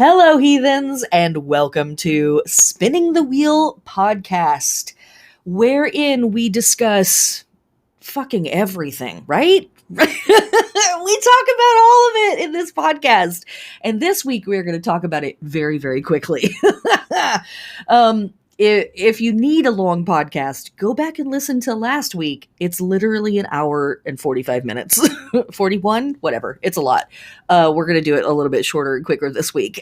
Hello, heathens, and welcome to Spinning the Wheel podcast, wherein we discuss fucking everything, right? We talk about all of it in this podcast. And this week, we're going to talk about it very, very quickly. If you need a long podcast, go back and listen to last week. It's literally an hour and 45 minutes. 41? Whatever. It's a lot. We're going to do it a little bit shorter and quicker this week.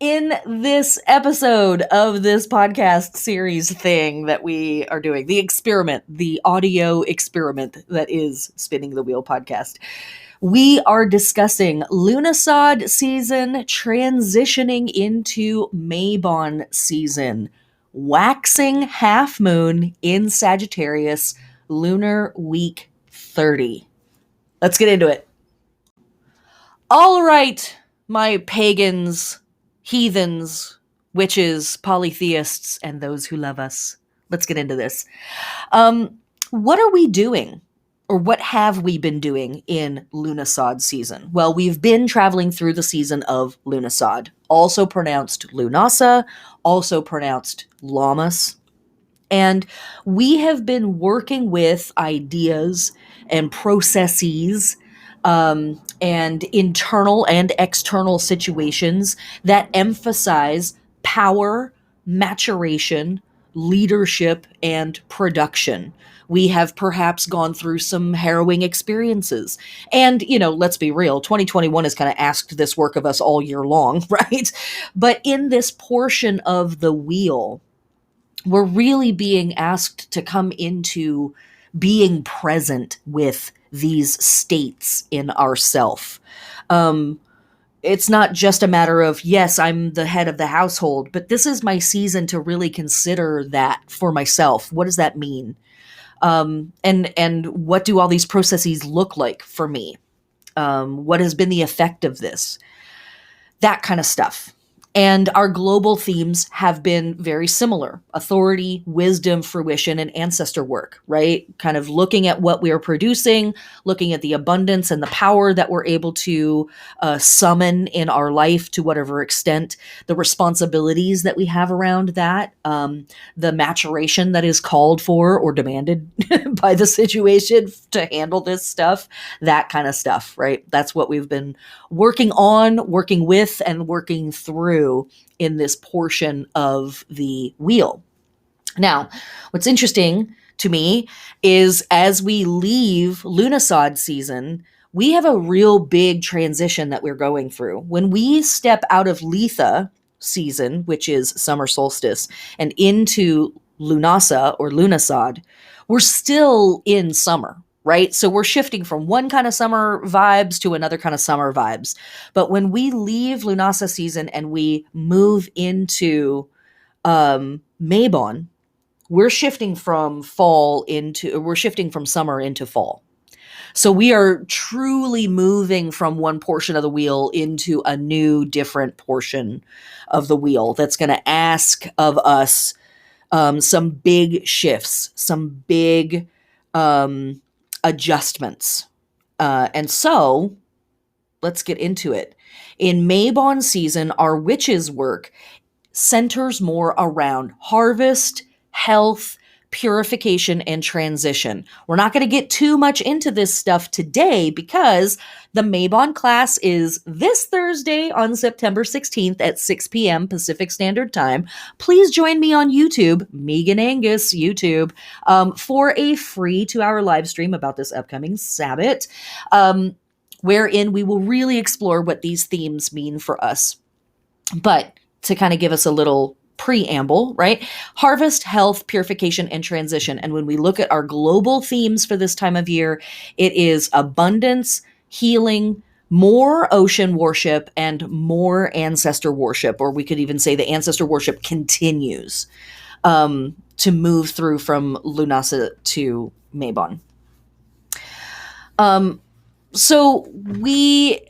In this episode of this podcast series thing that we are doing, the experiment, the audio experiment that is Spinning the Wheel podcast, we are discussing Lughnasadh season transitioning into Mabon season, waxing half moon in Sagittarius, lunar week 30. Let's get into it. All right, my pagans, heathens, witches, polytheists, and those who love us. Let's get into this. What are we doing? Or what have we been doing in Lughnasadh season? Well, we've been traveling through the season of Lughnasadh, also pronounced Lughnasadh, also pronounced Lammas. And we have been working with ideas and processes and internal and external situations that emphasize power, maturation, leadership, and production. We have perhaps gone through some harrowing experiences. And, let's be real, 2021 has kind of asked this work of us all year long, right? But in this portion of the wheel, we're really being asked to come into being present with these states in ourself. It's not just a matter of, yes, I'm the head of the household, but this is my season to really consider that for myself. What does that mean? And what do all these processes look like for me? What has been the effect of this? That kind of stuff. And our global themes have been very similar: authority, wisdom, fruition, and ancestor work, right? Kind of looking at what we are producing, looking at the abundance and the power that we're able to summon in our life to whatever extent, the responsibilities that we have around that, the maturation that is called for or demanded by the situation to handle this stuff, that kind of stuff, right? That's what we've been working on, working with, and working through in this portion of the wheel. Now, what's interesting to me is as we leave Lughnasadh season, we have a real big transition that we're going through. When we step out of Litha season, which is summer solstice, and into Lughnasadh or Lughnasadh, we're still in summer. Right? So we're shifting from one kind of summer vibes to another kind of summer vibes. But when we leave Lughnasadh season and we move into Mabon, we're shifting from summer into fall. So we are truly moving from one portion of the wheel into a new, different portion of the wheel that's going to ask of us some big shifts, some big adjustments. And so let's get into it. In Mabon season, our witches' work centers more around harvest, health, purification, and transition. We're not going to get too much into this stuff today because the Mabon class is this Thursday on September 16th at 6 p.m. Pacific Standard Time. Please join me on YouTube, Megan Angus YouTube, for a free 2-hour live stream about this upcoming Sabbath, wherein we will really explore what these themes mean for us. But to kind of give us a little preamble, right? Harvest, health, purification, and transition. And when we look at our global themes for this time of year, it is abundance, healing, more ocean worship, and more ancestor worship. Or we could even say the ancestor worship continues to move through from Lughnasadh to Mabon. So we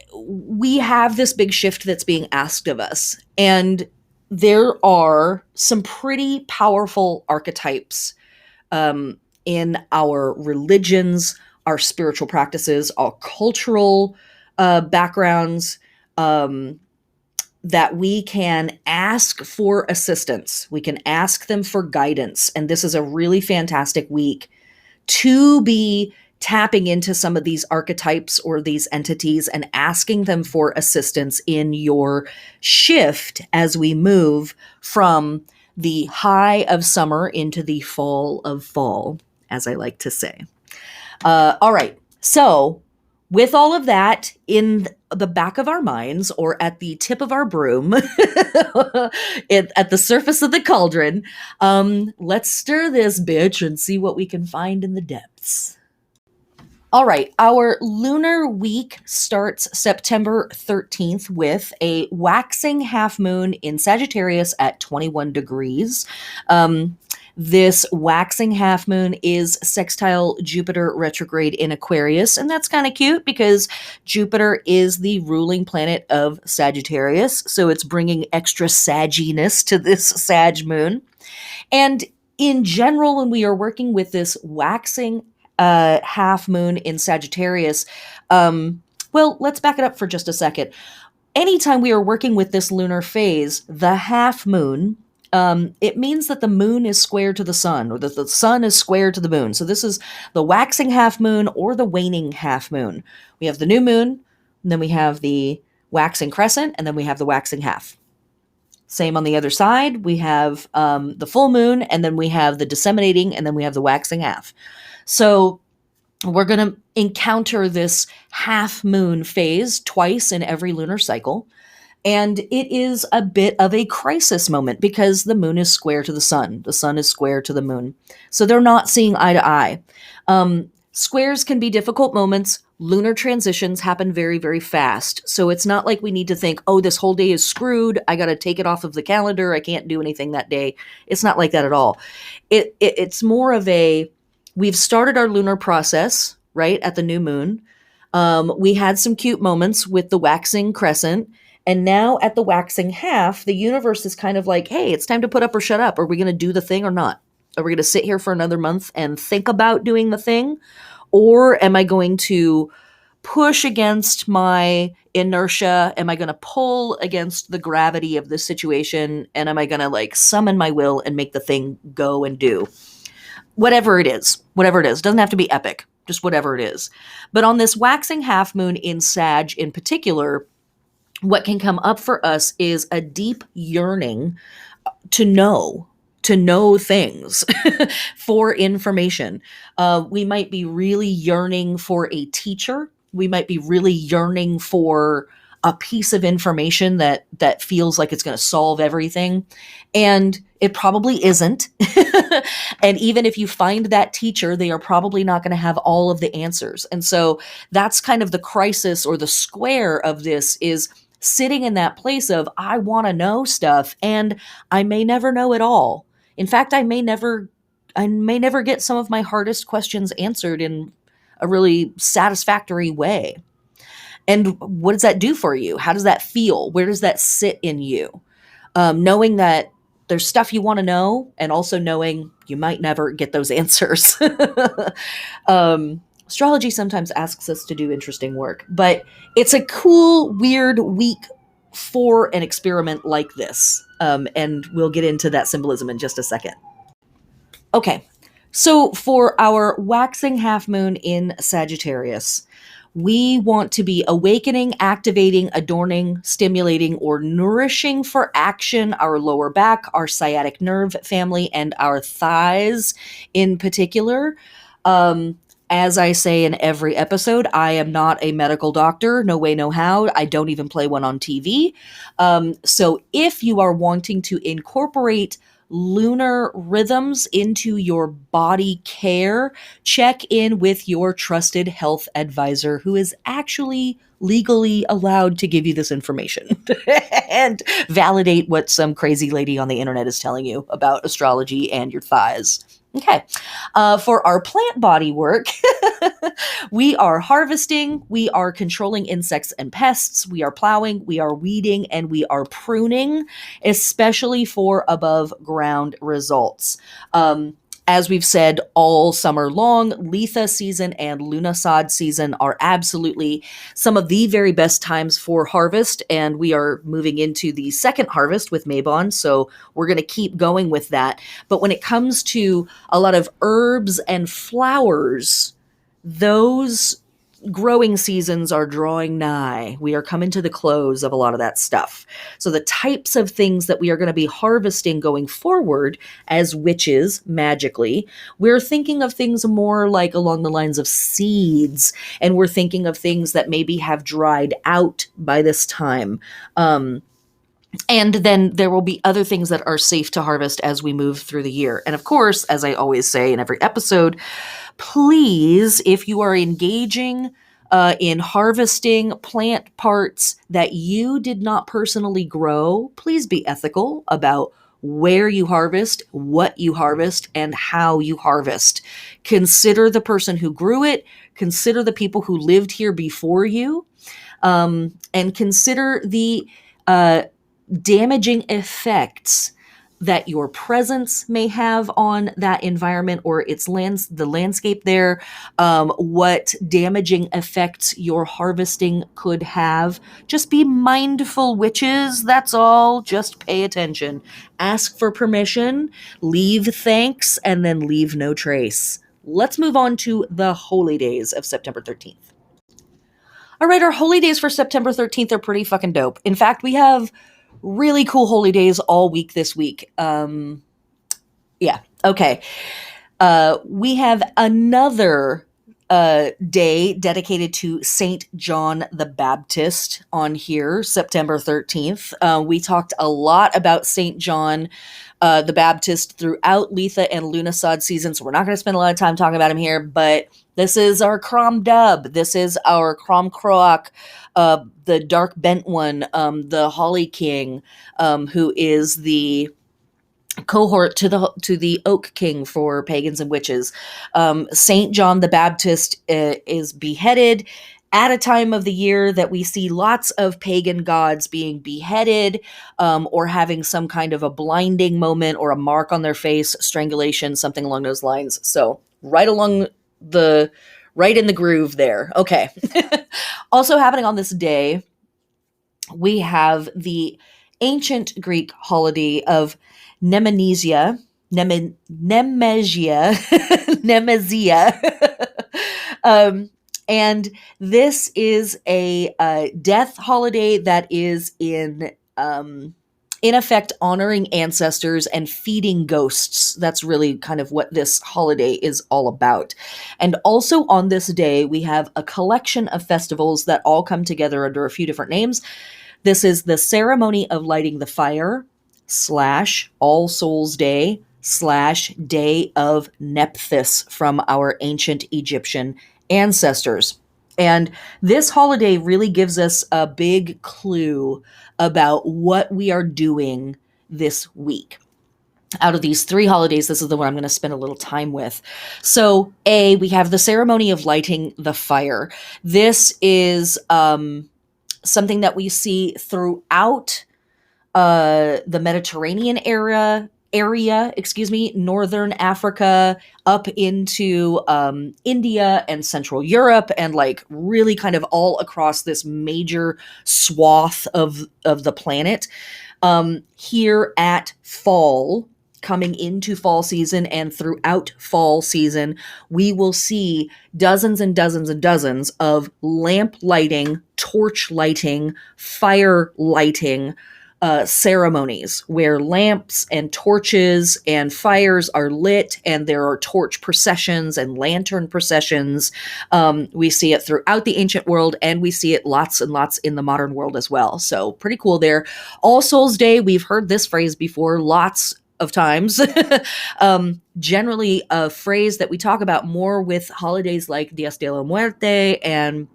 have this big shift that's being asked of us, and there are some pretty powerful archetypes in our religions, our spiritual practices, our cultural backgrounds, that we can ask for assistance. We can ask them for guidance. And this is a really fantastic week to be tapping into some of these archetypes or these entities and asking them for assistance in your shift as we move from the high of summer into the fall of fall, as I like to say. All right. So with all of that in the back of our minds or at the tip of our broom, at the surface of the cauldron, let's stir this bitch and see what we can find in the depths. All right, our lunar week starts September 13th with a waxing half moon in Sagittarius at 21 degrees. This waxing half moon is sextile Jupiter retrograde in Aquarius, and that's kind of cute because Jupiter is the ruling planet of Sagittarius, so it's bringing extra sagginess to this Sag moon. And in general, when we are working with this waxing half moon in Sagittarius, well, let's back it up for just a second. Anytime we are working with this lunar phase, the half moon, it means that the moon is square to the sun, or that the sun is square to the moon. So this is the waxing half moon or the waning half moon. We have the new moon, and then we have the waxing crescent, and then we have the waxing half. Same on the other side. We have the full moon, and then we have the disseminating, and then we have the waxing half. So we're going to encounter this half moon phase twice in every lunar cycle. And it is a bit of a crisis moment because the moon is square to the sun. The sun is square to the moon. So they're not seeing eye to eye. Squares can be difficult moments. Lunar transitions happen very, very fast. So it's not like we need to think, oh, this whole day is screwed. I got to take it off of the calendar. I can't do anything that day. It's not like that at all. It's more of a, we've started our lunar process, right, at the new moon. We had some cute moments with the waxing crescent. And now at the waxing half, the universe is kind of like, hey, it's time to put up or shut up. Are we going to do the thing or not? Are we going to sit here for another month and think about doing the thing? Or am I going to push against my inertia? Am I going to pull against the gravity of this situation? And am I going to like summon my will and make the thing go and do? Whatever it is. Doesn't have to be epic. Just whatever it is. But on this waxing half moon in Sag in particular, what can come up for us is a deep yearning to know things, for information. We might be really yearning for a teacher. We might be really yearning for a piece of information that feels like it's going to solve everything. And it probably isn't. And even if you find that teacher, they are probably not going to have all of the answers. And so that's kind of the crisis or the square of this, is sitting in that place of, I want to know stuff and I may never know it all. In fact, I may never get some of my hardest questions answered in a really satisfactory way. And what does that do for you? How does that feel? Where does that sit in you? Knowing that there's stuff you want to know, and also knowing you might never get those answers. Astrology sometimes asks us to do interesting work, but it's a cool, weird week for an experiment like this. And we'll get into that symbolism in just a second. Okay, so for our waxing half moon in Sagittarius, we want to be awakening, activating, adorning, stimulating, or nourishing for action our lower back, our sciatic nerve family, and our thighs in particular. As I say in every episode, I am not a medical doctor. No way, no how. I don't even play one on TV. So if you are wanting to incorporate lunar rhythms into your body care, check in with your trusted health advisor who is actually legally allowed to give you this information and validate what some crazy lady on the internet is telling you about astrology and your thighs. Okay. For our plant body work, we are harvesting, we are controlling insects and pests, we are plowing, we are weeding, and we are pruning, especially for above ground results. As we've said all summer long, Litha season and Lughnasadh season are absolutely some of the very best times for harvest, and we are moving into the second harvest with Mabon, so we're going to keep going with that. But when it comes to a lot of herbs and flowers, those growing seasons are drawing nigh. We are coming to the close of a lot of that stuff. So the types of things that we are going to be harvesting going forward as witches magically, we're thinking of things more like along the lines of seeds, and we're thinking of things that maybe have dried out by this time. And then there will be other things that are safe to harvest as we move through the year. And of course, as I always say in every episode, please, if you are engaging in harvesting plant parts that you did not personally grow, please be ethical about where you harvest, what you harvest, and how you harvest. Consider the person who grew it, consider the people who lived here before you, and consider the damaging effects that your presence may have on that environment or the landscape there, what damaging effects your harvesting could have. Just be mindful, witches. That's all. Just pay attention. Ask for permission, leave thanks, and then leave no trace. Let's move on to the holy days of September 13th. All right, our holy days for September 13th are pretty fucking dope. In fact, we have really cool holy days all week this week. Yeah, okay. We have another day dedicated to Saint John the Baptist on here, September 13th. We talked a lot about Saint John the Baptist throughout Litha and Lughnasadh season, so we're not going to spend a lot of time talking about him here, but this is our Crom Dub. This is our Crom Croak, the Dark Bent one, the Holly King, who is the cohort to the Oak King for pagans and witches. Saint John the Baptist is beheaded at a time of the year that we see lots of pagan gods being beheaded, or having some kind of a blinding moment or a mark on their face, strangulation, something along those lines. So right in the groove there. Okay. Also happening on this day, we have the ancient Greek holiday of Nemesia. And this is a death holiday that is in effect honoring ancestors and feeding ghosts. That's really kind of what this holiday is all about. And also on this day, we have a collection of festivals that all come together under a few different names. This is the ceremony of lighting the fire / All Souls Day / Day of Nephthys from our ancient Egyptian ancestors. And this holiday really gives us a big clue about what we are doing this week. Out of these 3 holidays, this is the one I'm going to spend a little time with. So, we have the ceremony of lighting the fire. This is something that we see throughout the Mediterranean area, Northern Africa, up into India and Central Europe, and like really kind of all across this major swath of the planet. Here at fall, coming into fall season and throughout fall season, we will see dozens and dozens and dozens of lamp lighting, torch lighting, fire lighting ceremonies where lamps and torches and fires are lit, and there are torch processions and lantern processions. We see it throughout the ancient world, and we see it lots and lots in the modern world as well. So pretty cool there. All Souls Day, we've heard this phrase before lots of times. Generally a phrase that we talk about more with holidays like Dias de la Muerte and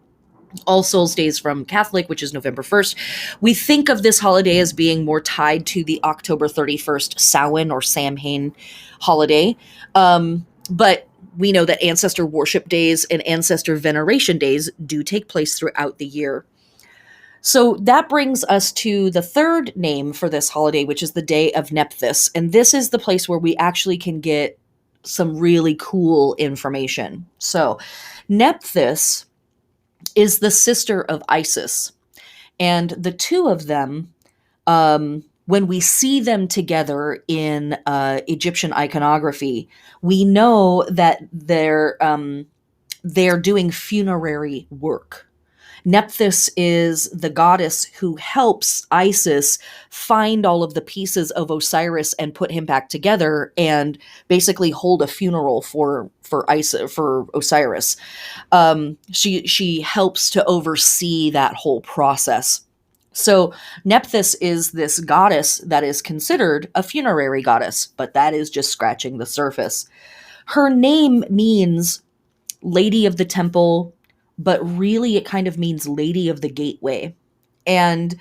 All Souls Days from Catholic, which is November 1st. We think of this holiday as being more tied to the October 31st Samhain or Samhain holiday. But we know that ancestor worship days and ancestor veneration days do take place throughout the year. So that brings us to the third name for this holiday, which is the Day of Nephthys. And this is the place where we actually can get some really cool information. So, Nephthys is the sister of Isis, and the two of them, when we see them together in Egyptian iconography, we know that they're doing funerary work. Nephthys is the goddess who helps Isis find all of the pieces of Osiris and put him back together, and basically hold a funeral for Osiris. She helps to oversee that whole process. So Nephthys is this goddess that is considered a funerary goddess, but that is just scratching the surface. Her name means Lady of the Temple, but really it kind of means Lady of the Gateway. And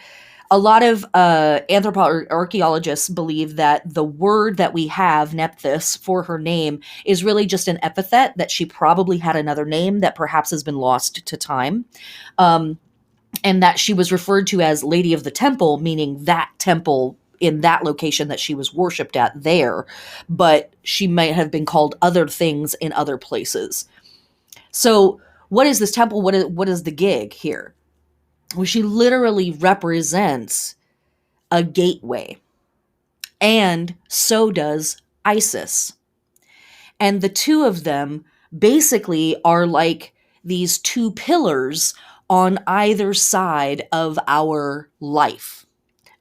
a lot of archaeologists believe that the word that we have, Nephthys, for her name is really just an epithet, that she probably had another name that perhaps has been lost to time. And that she was referred to as Lady of the Temple, meaning that temple in that location that she was worshipped at there. But she might have been called other things in other places. So what is this temple? What is the gig here? Well, she literally represents a gateway. And so does Isis. And the two of them basically are like these two pillars on either side of our life.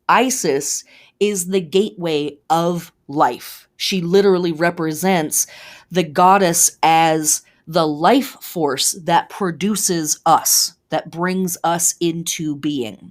Isis is the gateway of life. She literally represents the goddess as the life force that produces us, that brings us into being.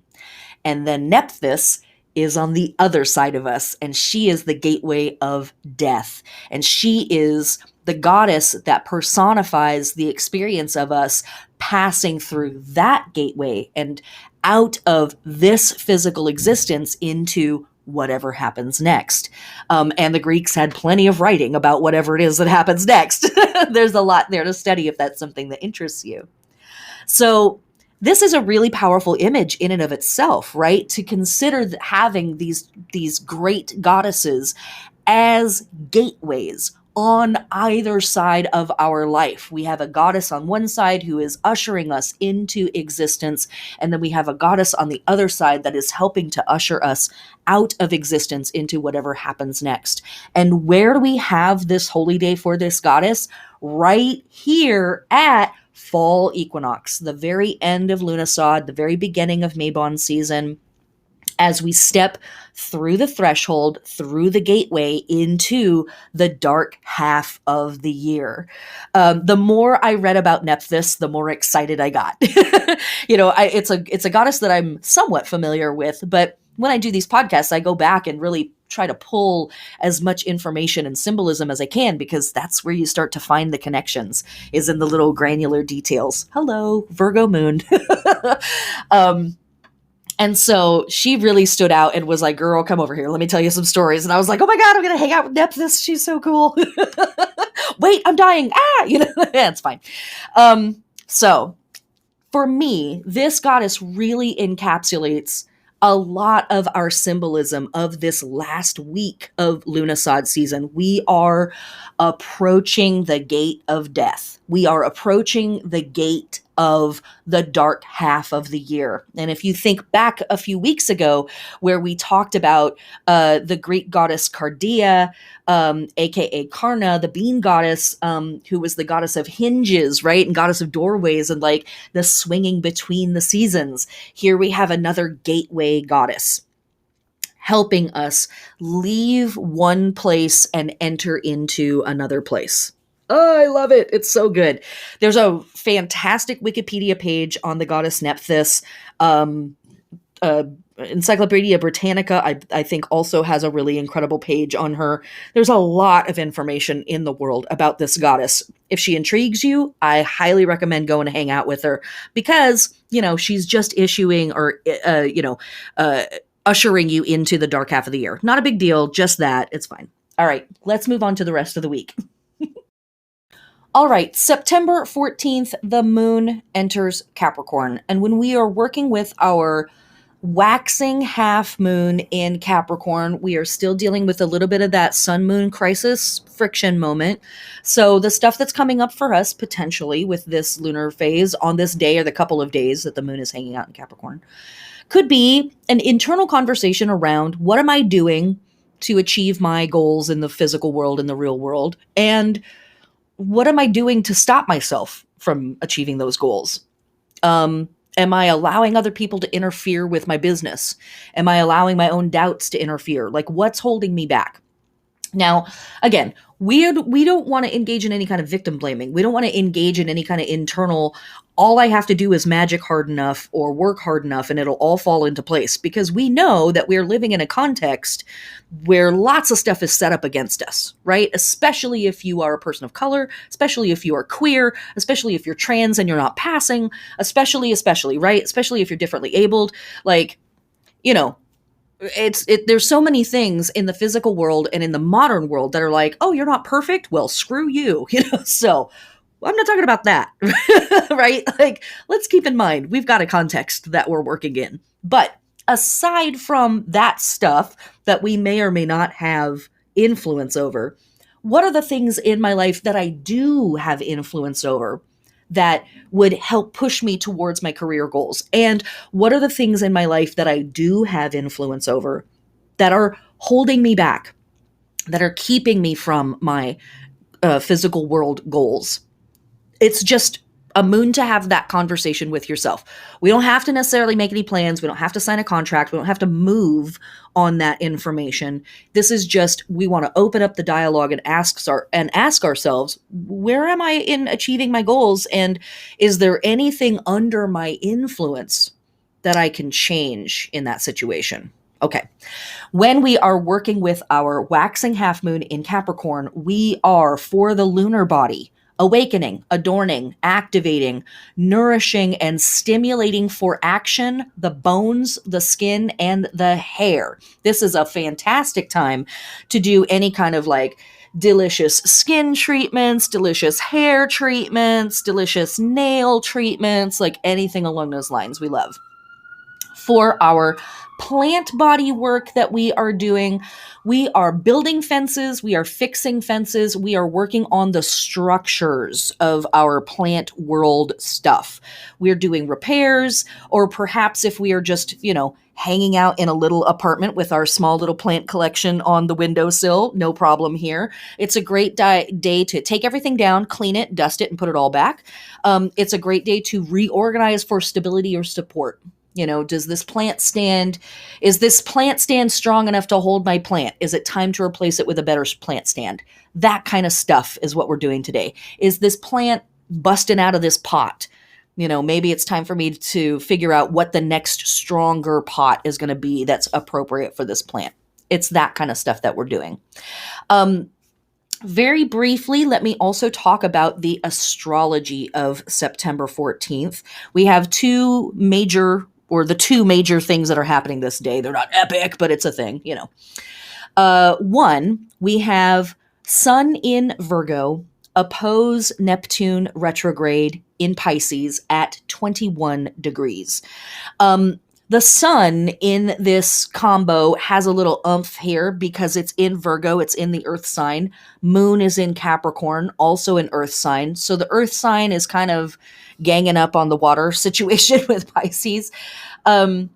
And then Nephthys is on the other side of us, and she is the gateway of death. And she is the goddess that personifies the experience of us passing through that gateway and out of this physical existence into whatever happens next. And the Greeks had plenty of writing about whatever it is that happens next. There's a lot there to study if that's something that interests you. So this is a really powerful image in and of itself, right? To consider having these great goddesses as gateways on either side of our life. We have a goddess on one side who is ushering us into existence, and then we have a goddess on the other side that is helping to usher us out of existence into whatever happens next. And where do we have this holy day for this goddess? Right here at fall equinox, the very end of Lughnasadh, the very beginning of Mabon season, as we step through the threshold, through the gateway into the dark half of the year. The more I read about Nephthys, the more excited I got. It's a goddess that I'm somewhat familiar with, but when I do these podcasts, I go back and really try to pull as much information and symbolism as I can, because that's where you start to find the connections, is in the little granular details. Hello, Virgo moon. And so she really stood out and was like, girl, come over here. Let me tell you some stories. And I was like, oh my God, I'm going to hang out with Nephthys. She's so cool. Wait, I'm dying. Yeah, it's fine. So for me, this goddess really encapsulates a lot of our symbolism of this last week of Lughnasadh season. We are approaching the gate of death. We are approaching the gate of the dark half of the year. And if you think back a few weeks ago, where we talked about the Greek goddess Cardia, aka Karna, the bean goddess, who was the goddess of hinges, right? And goddess of doorways and like the swinging between the seasons. Here we have another gateway goddess helping us leave one place and enter into another place. Oh, I love it. It's so good. There's a fantastic Wikipedia page on the goddess Nephthys. Encyclopedia Britannica, I think, also has a really incredible page on her. There's a lot of information in the world about this goddess. If she intrigues you, I highly recommend going to hang out with her, because, she's just issuing or, ushering you into the dark half of the year. Not a big deal, just that. It's fine. All right, let's move on to the rest of the week. All right, September 14th, the moon enters Capricorn. And when we are working with our waxing half moon in Capricorn. We are still dealing with a little bit of that sun moon crisis friction moment. So the stuff that's coming up for us potentially with this lunar phase on this day or the couple of days that the moon is hanging out in Capricorn could be an internal conversation around what am I doing to achieve my goals in the physical world, in the real world, and what am I doing to stop myself from achieving those goals? Am I allowing other people to interfere with my business? Am I allowing my own doubts to interfere? Like, what's holding me back? Now, again, we don't want to engage in any kind of victim blaming. We don't want to engage in any kind of internal, all I have to do is magic hard enough or work hard enough and it'll all fall into place, because we know that we're living in a context where lots of stuff is set up against us, right? Especially if you are a person of color, especially if you are queer, especially if you're trans and you're not passing, especially, right? Especially if you're differently abled. Like, you know, there's so many things in the physical world and in the modern world that are like, oh, you're not perfect? Well, screw you, So I'm not talking about that, right? Like, let's keep in mind, we've got a context that we're working in. But aside from that stuff that we may or may not have influence over, what are the things in my life that I do have influence over that would help push me towards my career goals? And what are the things in my life that I do have influence over that are holding me back, that are keeping me from my physical world goals? It's just a moon to have that conversation with yourself. We don't have to necessarily make any plans. We don't have to sign a contract. We don't have to move on that information. This is just, we want to open up the dialogue and ask ourselves, where am I in achieving my goals? And is there anything under my influence that I can change in that situation? Okay. When we are working with our waxing half moon in Capricorn, we are, for the lunar body, awakening, adorning, activating, nourishing, and stimulating for action the bones, the skin, and the hair. This is a fantastic time to do any kind of like delicious skin treatments, delicious hair treatments, delicious nail treatments, like anything along those lines. We love. For our plant body work that we are doing, we are building fences, we are fixing fences, we are working on the structures of our plant world stuff. We're doing repairs, or perhaps if we are just, hanging out in a little apartment with our small little plant collection on the windowsill, no problem here. It's a great day to take everything down, clean it, dust it, and put it all back. It's a great day to reorganize for stability or support. Is this plant stand strong enough to hold my plant? Is it time to replace it with a better plant stand? That kind of stuff is what we're doing today. Is this plant busting out of this pot? Maybe it's time for me to figure out what the next stronger pot is going to be that's appropriate for this plant. It's that kind of stuff that we're doing. Very briefly, let me also talk about the astrology of September 14th. We have the two major things that are happening this day. They're not epic, but it's a thing, One, we have Sun in Virgo oppose Neptune retrograde in Pisces at 21 degrees. The sun in this combo has a little oomph here because it's in Virgo, it's in the earth sign. Moon is in Capricorn, also an earth sign. So the earth sign is kind of ganging up on the water situation with Pisces. And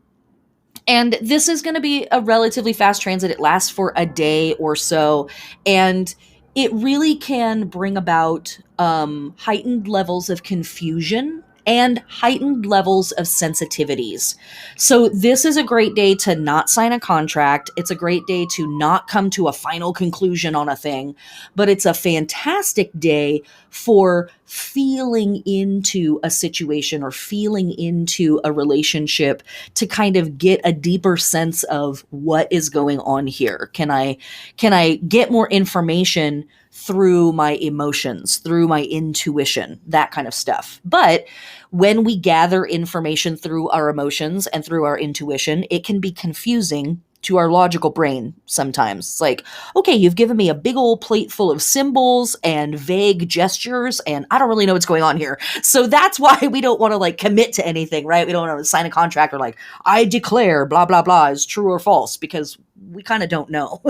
this is going to be a relatively fast transit. It lasts for a day or so. And it really can bring about heightened levels of confusion and heightened levels of sensitivities. So this is a great day to not sign a contract. It's a great day to not come to a final conclusion on a thing, but it's a fantastic day for feeling into a situation or feeling into a relationship to kind of get a deeper sense of what is going on here. Can I get more information through my emotions, through my intuition, that kind of stuff. But when we gather information through our emotions and through our intuition, it can be confusing to our logical brain sometimes. It's like, okay, you've given me a big old plate full of symbols and vague gestures, and I don't really know what's going on here. So that's why we don't want to like commit to anything, right? We don't want to sign a contract or like, I declare blah, blah, blah is true or false, because we kind of don't know.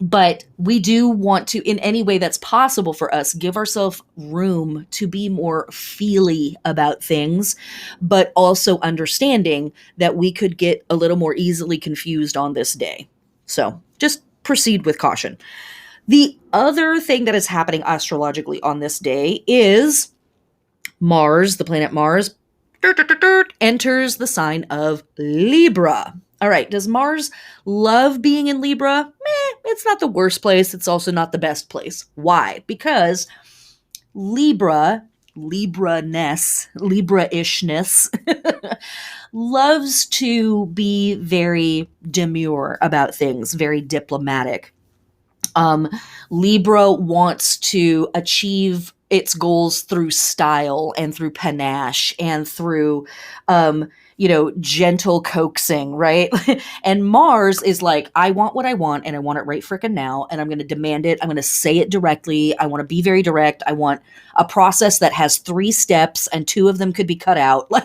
But we do want to, in any way that's possible for us, give ourselves room to be more feely about things, but also understanding that we could get a little more easily confused on this day. So just proceed with caution. The other thing that is happening astrologically on this day is Mars, the planet Mars, enters the sign of Libra. All right, does Mars love being in Libra? It's not the worst place. It's also not the best place. Why? Because Libra, Libra-ishness, loves to be very demure about things, very diplomatic. Libra wants to achieve its goals through style and through panache and through, gentle coaxing, right? And Mars is like, I want what I want, and I want it right frickin' now, and I'm going to demand it. I'm going to say it directly. I want to be very direct. I want a process that has 3 steps, and 2 of them could be cut out. Like,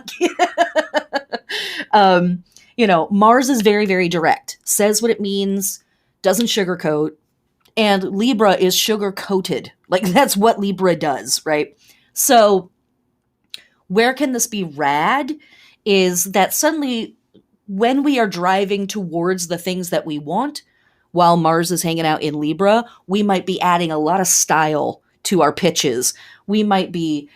Mars is very, very direct, says what it means, doesn't sugarcoat. And Libra is sugar-coated. Like, that's what Libra does, right? So where can this be rad is that suddenly when we are driving towards the things that we want, while Mars is hanging out in Libra, we might be adding a lot of style to our pitches. We might be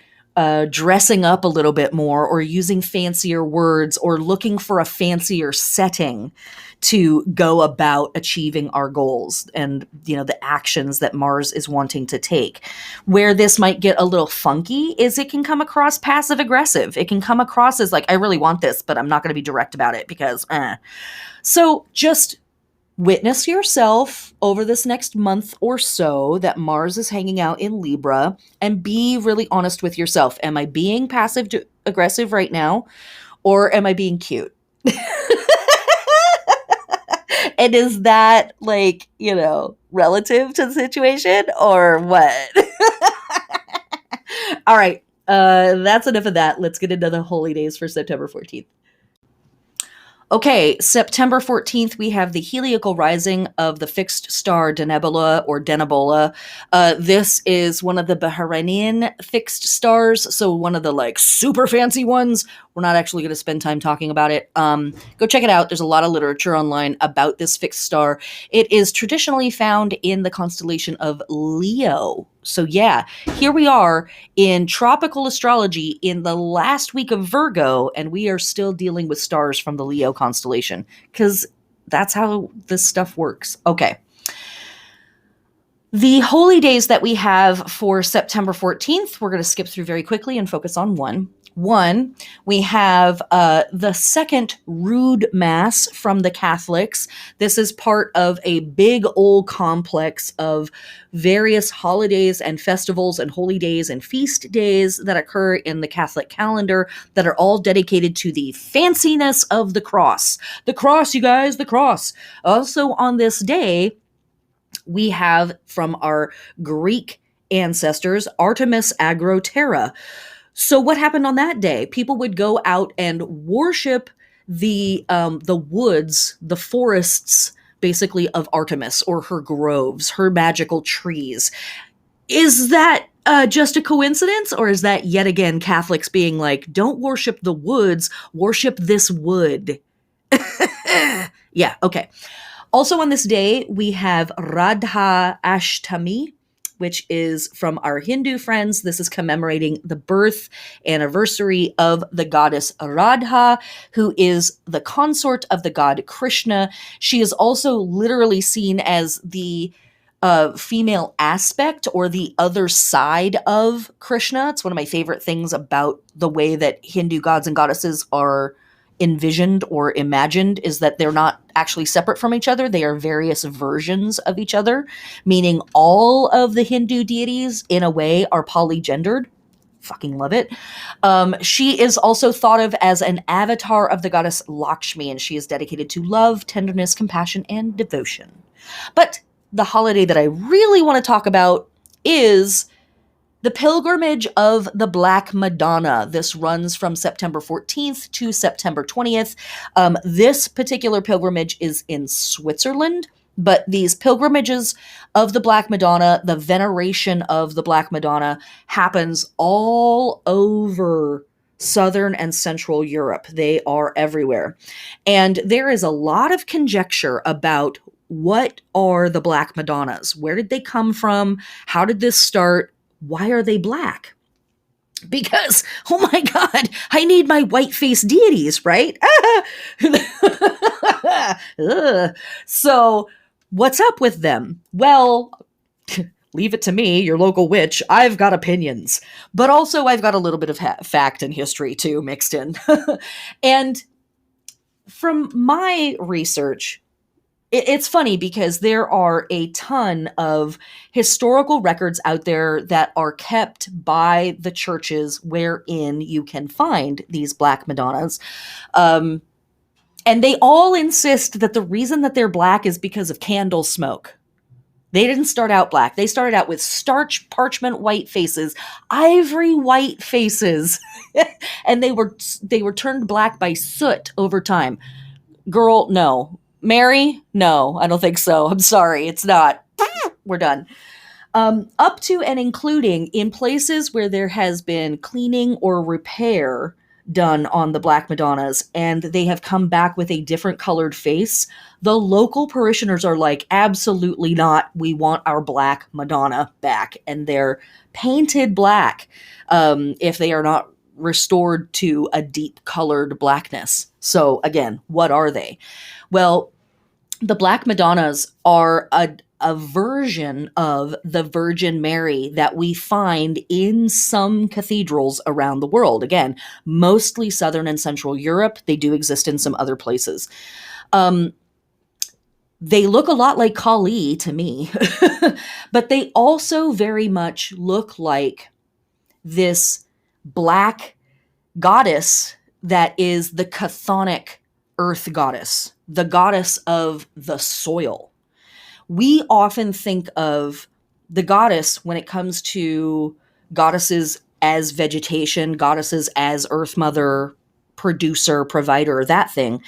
dressing up a little bit more, or using fancier words, or looking for a fancier setting to go about achieving our goals and, the actions that Mars is wanting to take. Where this might get a little funky is it can come across passive aggressive. It can come across as like, I really want this, but I'm not going to be direct about it because, So just witness yourself over this next month or so that Mars is hanging out in Libra, and be really honest with yourself. Am I being passive aggressive right now, or am I being cute? And is that like, relative to the situation or what? All right. That's enough of that. Let's get into the holy days for September 14th. Okay, September 14th, we have the heliacal rising of the fixed star Denebola or Denebola. This is one of the Bahrainian fixed stars, so one of the like super fancy ones. We're not actually going to spend time talking about it. Go check it out. There's a lot of literature online about this fixed star. It is traditionally found in the constellation of Leo. So yeah, here we are in tropical astrology in the last week of Virgo, and we are still dealing with stars from the Leo constellation, because that's how this stuff works. Okay. The holy days that we have for September 14th, we're going to skip through very quickly and focus on one. One, we have the second Rood Mass from the Catholics. This is part of a big old complex of various holidays and festivals and holy days and feast days that occur in the Catholic calendar that are all dedicated to the fanciness of the cross. The cross, you guys, the cross. Also on this day, we have from our Greek ancestors, Artemis Agroterra. So what happened on that day? People would go out and worship the woods, the forests, basically, of Artemis, or her groves, her magical trees. Is that just a coincidence, or is that yet again Catholics being like, don't worship the woods, worship this wood? Yeah, okay. Also on this day, we have Radha Ashtami, which is from our Hindu friends. This is commemorating the birth anniversary of the goddess Radha, who is the consort of the god Krishna. She is also literally seen as the female aspect, or the other side of Krishna. It's one of my favorite things about the way that Hindu gods and goddesses are envisioned or imagined, is that they're not actually separate from each other. They are various versions of each other, meaning all of the Hindu deities in a way are polygendered. Fucking love it. She is also thought of as an avatar of the goddess Lakshmi, and she is dedicated to love, tenderness, compassion, and devotion. But the holiday that I really want to talk about is the pilgrimage of the Black Madonna. This runs from September 14th to September 20th. This particular pilgrimage is in Switzerland, but these pilgrimages of the Black Madonna, the veneration of the Black Madonna, happens all over Southern and Central Europe. They are everywhere. And there is a lot of conjecture about what are the Black Madonnas? Where did they come from? How did this start? Why are they black? Because, oh my God, I need my white-faced deities, right? So, what's up with them? Well, leave it to me, your local witch. I've got opinions. But also, I've got a little bit of fact and history, too, mixed in. And from my research, it's funny because there are a ton of historical records out there that are kept by the churches wherein you can find these Black Madonnas. And they all insist that the reason that they're black is because of candle smoke. They didn't start out black. They started out with starch parchment white faces, ivory white faces, and they were turned black by soot over time. Girl, no. Mary? No, I don't think so. I'm sorry, it's not. We're done. Up to and including in places where there has been cleaning or repair done on the Black Madonnas and they have come back with a different colored face, the local parishioners are like, absolutely not. We want our Black Madonna back. And they're painted black if they are not restored to a deep colored blackness. So again, what are they? Well, the Black Madonnas are a version of the Virgin Mary that we find in some cathedrals around the world. Again, mostly Southern and Central Europe. They do exist in some other places. They look a lot like Kali to me, but they also very much look like this black goddess that is the chthonic earth goddess, the goddess of the soil. We often think of the goddess when it comes to goddesses as vegetation, goddesses as earth mother, producer, provider, that thing,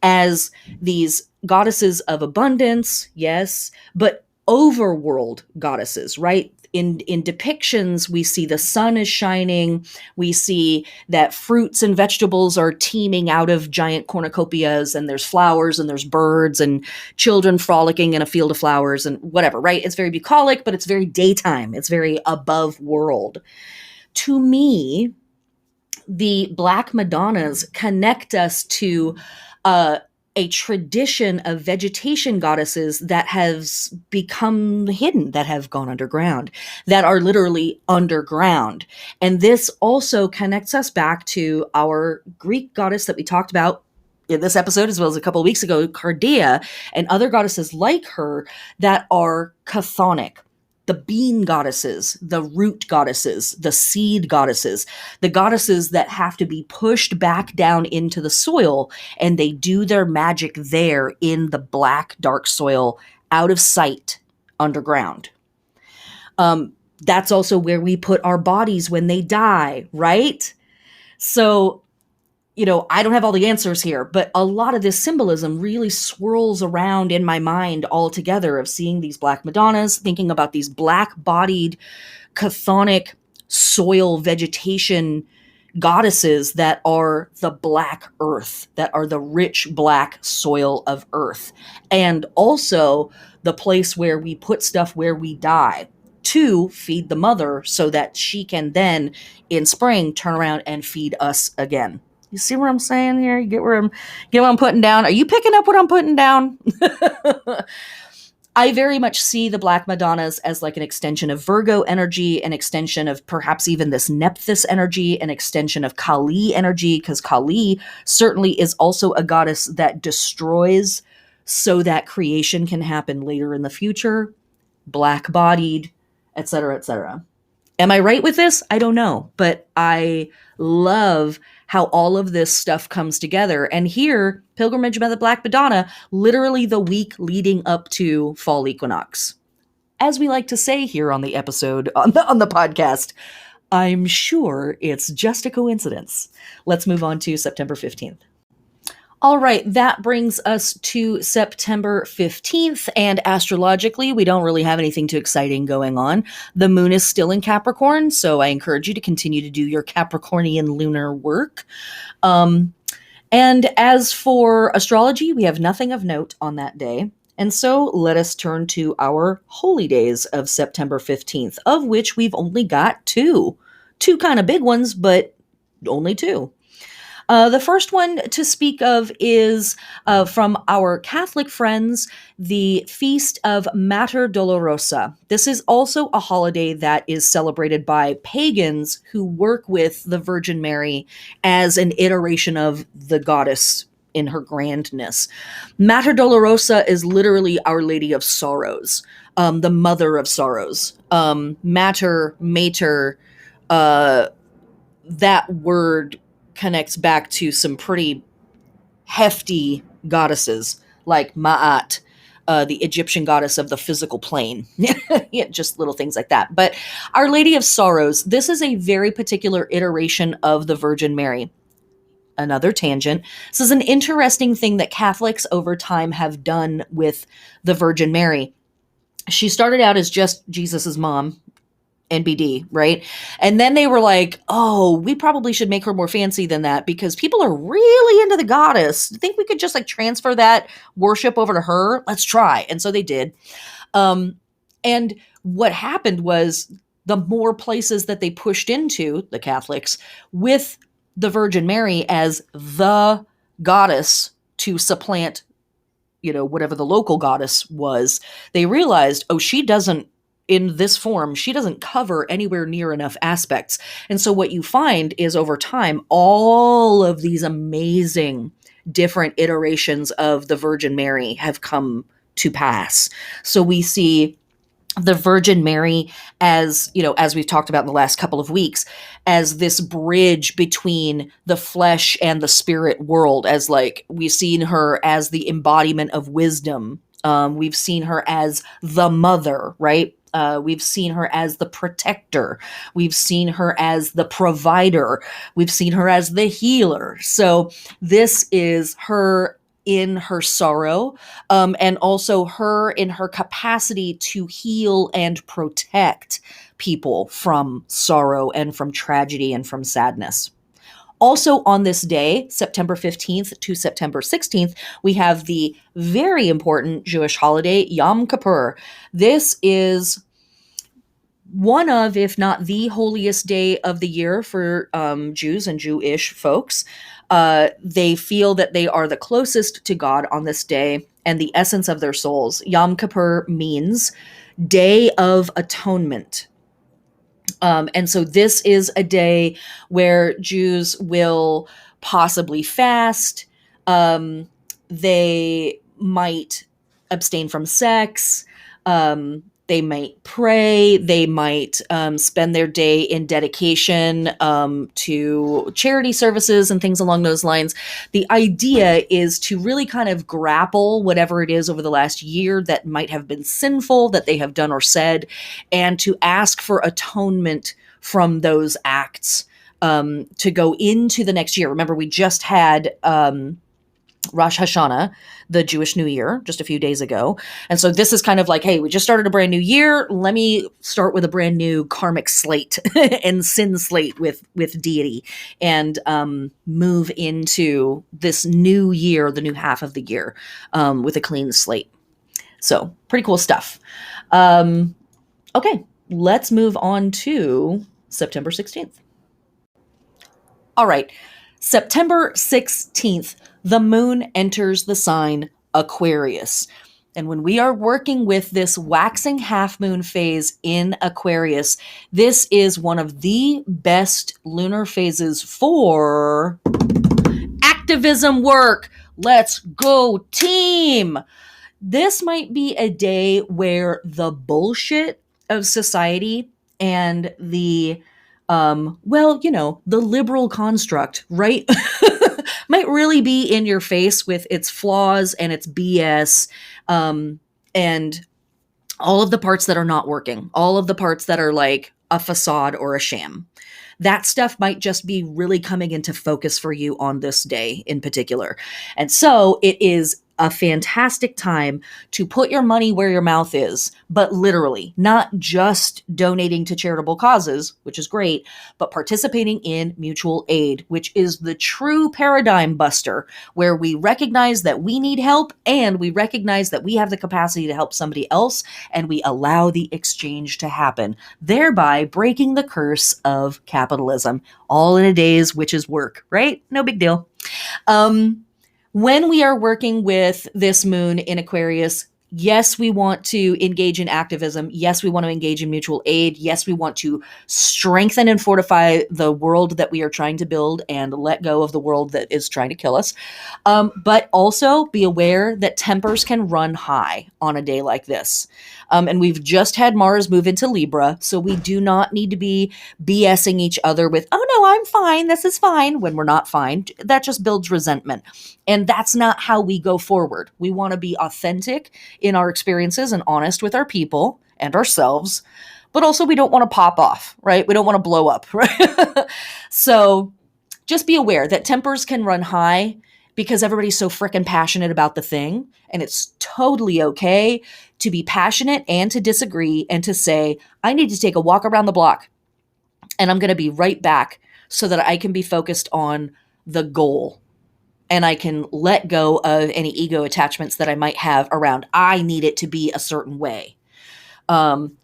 as these goddesses of abundance, yes, but overworld goddesses, right? In depictions, we see the sun is shining. We see that fruits and vegetables are teeming out of giant cornucopias, and there's flowers and there's birds and children frolicking in a field of flowers and whatever, right? It's very bucolic, but it's very daytime. It's very above world. To me, the Black Madonnas connect us to a tradition of vegetation goddesses that has become hidden, that have gone underground, that are literally underground. And this also connects us back to our Greek goddess that we talked about in this episode, as well as a couple of weeks ago, Cardia, and other goddesses like her that are chthonic. The bean goddesses, the root goddesses, the seed goddesses, the goddesses that have to be pushed back down into the soil, and they do their magic there in the black, dark soil, out of sight, underground. That's also where we put our bodies when they die, right? So, I don't have all the answers here, but a lot of this symbolism really swirls around in my mind all together of seeing these Black Madonnas, thinking about these black-bodied, chthonic soil vegetation goddesses that are the black earth, that are the rich black soil of earth, and also the place where we put stuff where we die to feed the mother so that she can then, in spring, turn around and feed us again. You see what I'm saying here? You get what I'm putting down? Are you picking up what I'm putting down? I very much see the Black Madonnas as like an extension of Virgo energy, an extension of perhaps even this Nephthys energy, an extension of Kali energy, because Kali certainly is also a goddess that destroys so that creation can happen later in the future, black-bodied, etc., etc. Am I right with this? I don't know, but I love how all of this stuff comes together. And here, Pilgrimage of the Black Madonna, literally the week leading up to fall equinox. As we like to say here on the episode, on the podcast, I'm sure it's just a coincidence. Let's move on to September 15th. All right, that brings us to September 15th, and astrologically, we don't really have anything too exciting going on. The moon is still in Capricorn, so I encourage you to continue to do your Capricornian lunar work. And as for astrology, we have nothing of note on that day. And so let us turn to our holy days of September 15th, of which we've only got two. Two kind of big ones, but only two. The first one to speak of is from our Catholic friends, the Feast of Mater Dolorosa. This is also a holiday that is celebrated by pagans who work with the Virgin Mary as an iteration of the goddess in her grandness. Mater Dolorosa is literally Our Lady of Sorrows, the Mother of Sorrows. Mater, that word connects back to some pretty hefty goddesses like Ma'at, the Egyptian goddess of the physical plane. Yeah, just little things like that. But Our Lady of Sorrows, this is a very particular iteration of the Virgin Mary. Another tangent. This is an interesting thing that Catholics over time have done with the Virgin Mary. She started out as just Jesus's mom, NBD, right? And then they were like, oh, we probably should make her more fancy than that because people are really into the goddess. Think we could just like transfer that worship over to her? Let's try. And so they did. And what happened was the more places that they pushed into, the Catholics, with the Virgin Mary as the goddess to supplant, whatever the local goddess was, they realized, oh, she doesn't, in this form, she doesn't cover anywhere near enough aspects. And so what you find is over time, all of these amazing different iterations of the Virgin Mary have come to pass. So we see the Virgin Mary as, as we've talked about in the last couple of weeks, as this bridge between the flesh and the spirit world, as like we've seen her as the embodiment of wisdom. We've seen her as the mother, right? We've seen her as the protector. We've seen her as the provider. We've seen her as the healer. So this is her in her sorrow, and also her in her capacity to heal and protect people from sorrow and from tragedy and from sadness. Also on this day, September 15th to September 16th, we have the very important Jewish holiday, Yom Kippur. This is one of, if not the holiest day of the year for Jews and Jewish folks. They feel that they are the closest to God on this day and the essence of their souls. Yom Kippur means Day of Atonement. And so this is a day where Jews will possibly fast. They might abstain from sex. They might pray. They might spend their day in dedication to charity services and things along those lines. The idea is to really kind of grapple whatever it is over the last year that might have been sinful that they have done or said, and to ask for atonement from those acts to go into the next year. Remember, we just had Rosh Hashanah, the Jewish New Year, just a few days ago. And so this is kind of like, hey, we just started a brand new year. Let me start with a brand new karmic slate and sin slate with deity and move into this new year, the new half of the year, with a clean slate. So pretty cool stuff. Okay, let's move on to September 16th. All right, September 16th, the moon enters the sign Aquarius. And when we are working with this waxing half moon phase in Aquarius, this is one of the best lunar phases for activism work. Let's go, team. This might be a day where the bullshit of society and the the liberal construct, right? Might really be in your face with its flaws and its BS, and all of the parts that are not working, all of the parts that are like a facade or a sham. That stuff might just be really coming into focus for you on this day in particular. And so it is a fantastic time to put your money where your mouth is, but literally, not just donating to charitable causes, which is great, but participating in mutual aid, which is the true paradigm buster, where we recognize that we need help and we recognize that we have the capacity to help somebody else, and we allow the exchange to happen, thereby breaking the curse of capitalism, all in a day's witch's work, right? No big deal. When we are working with this moon in Aquarius, yes, we want to engage in activism. Yes, we want to engage in mutual aid. Yes, we want to strengthen and fortify the world that we are trying to build and let go of the world that is trying to kill us. But also be aware that tempers can run high on a day like this. And we've just had Mars move into Libra, so we do not need to be BSing each other with, oh no, I'm fine, this is fine, when we're not fine. That just builds resentment. And that's not how we go forward. We want to be authentic in our experiences and honest with our people and ourselves, but also we don't want to pop off, right? We don't want to blow up, right? So just be aware that tempers can run high because everybody's so freaking passionate about the thing. And it's totally okay to be passionate and to disagree and to say, I need to take a walk around the block and I'm going to be right back so that I can be focused on the goal. And I can let go of any ego attachments that I might have around, I need it to be a certain way.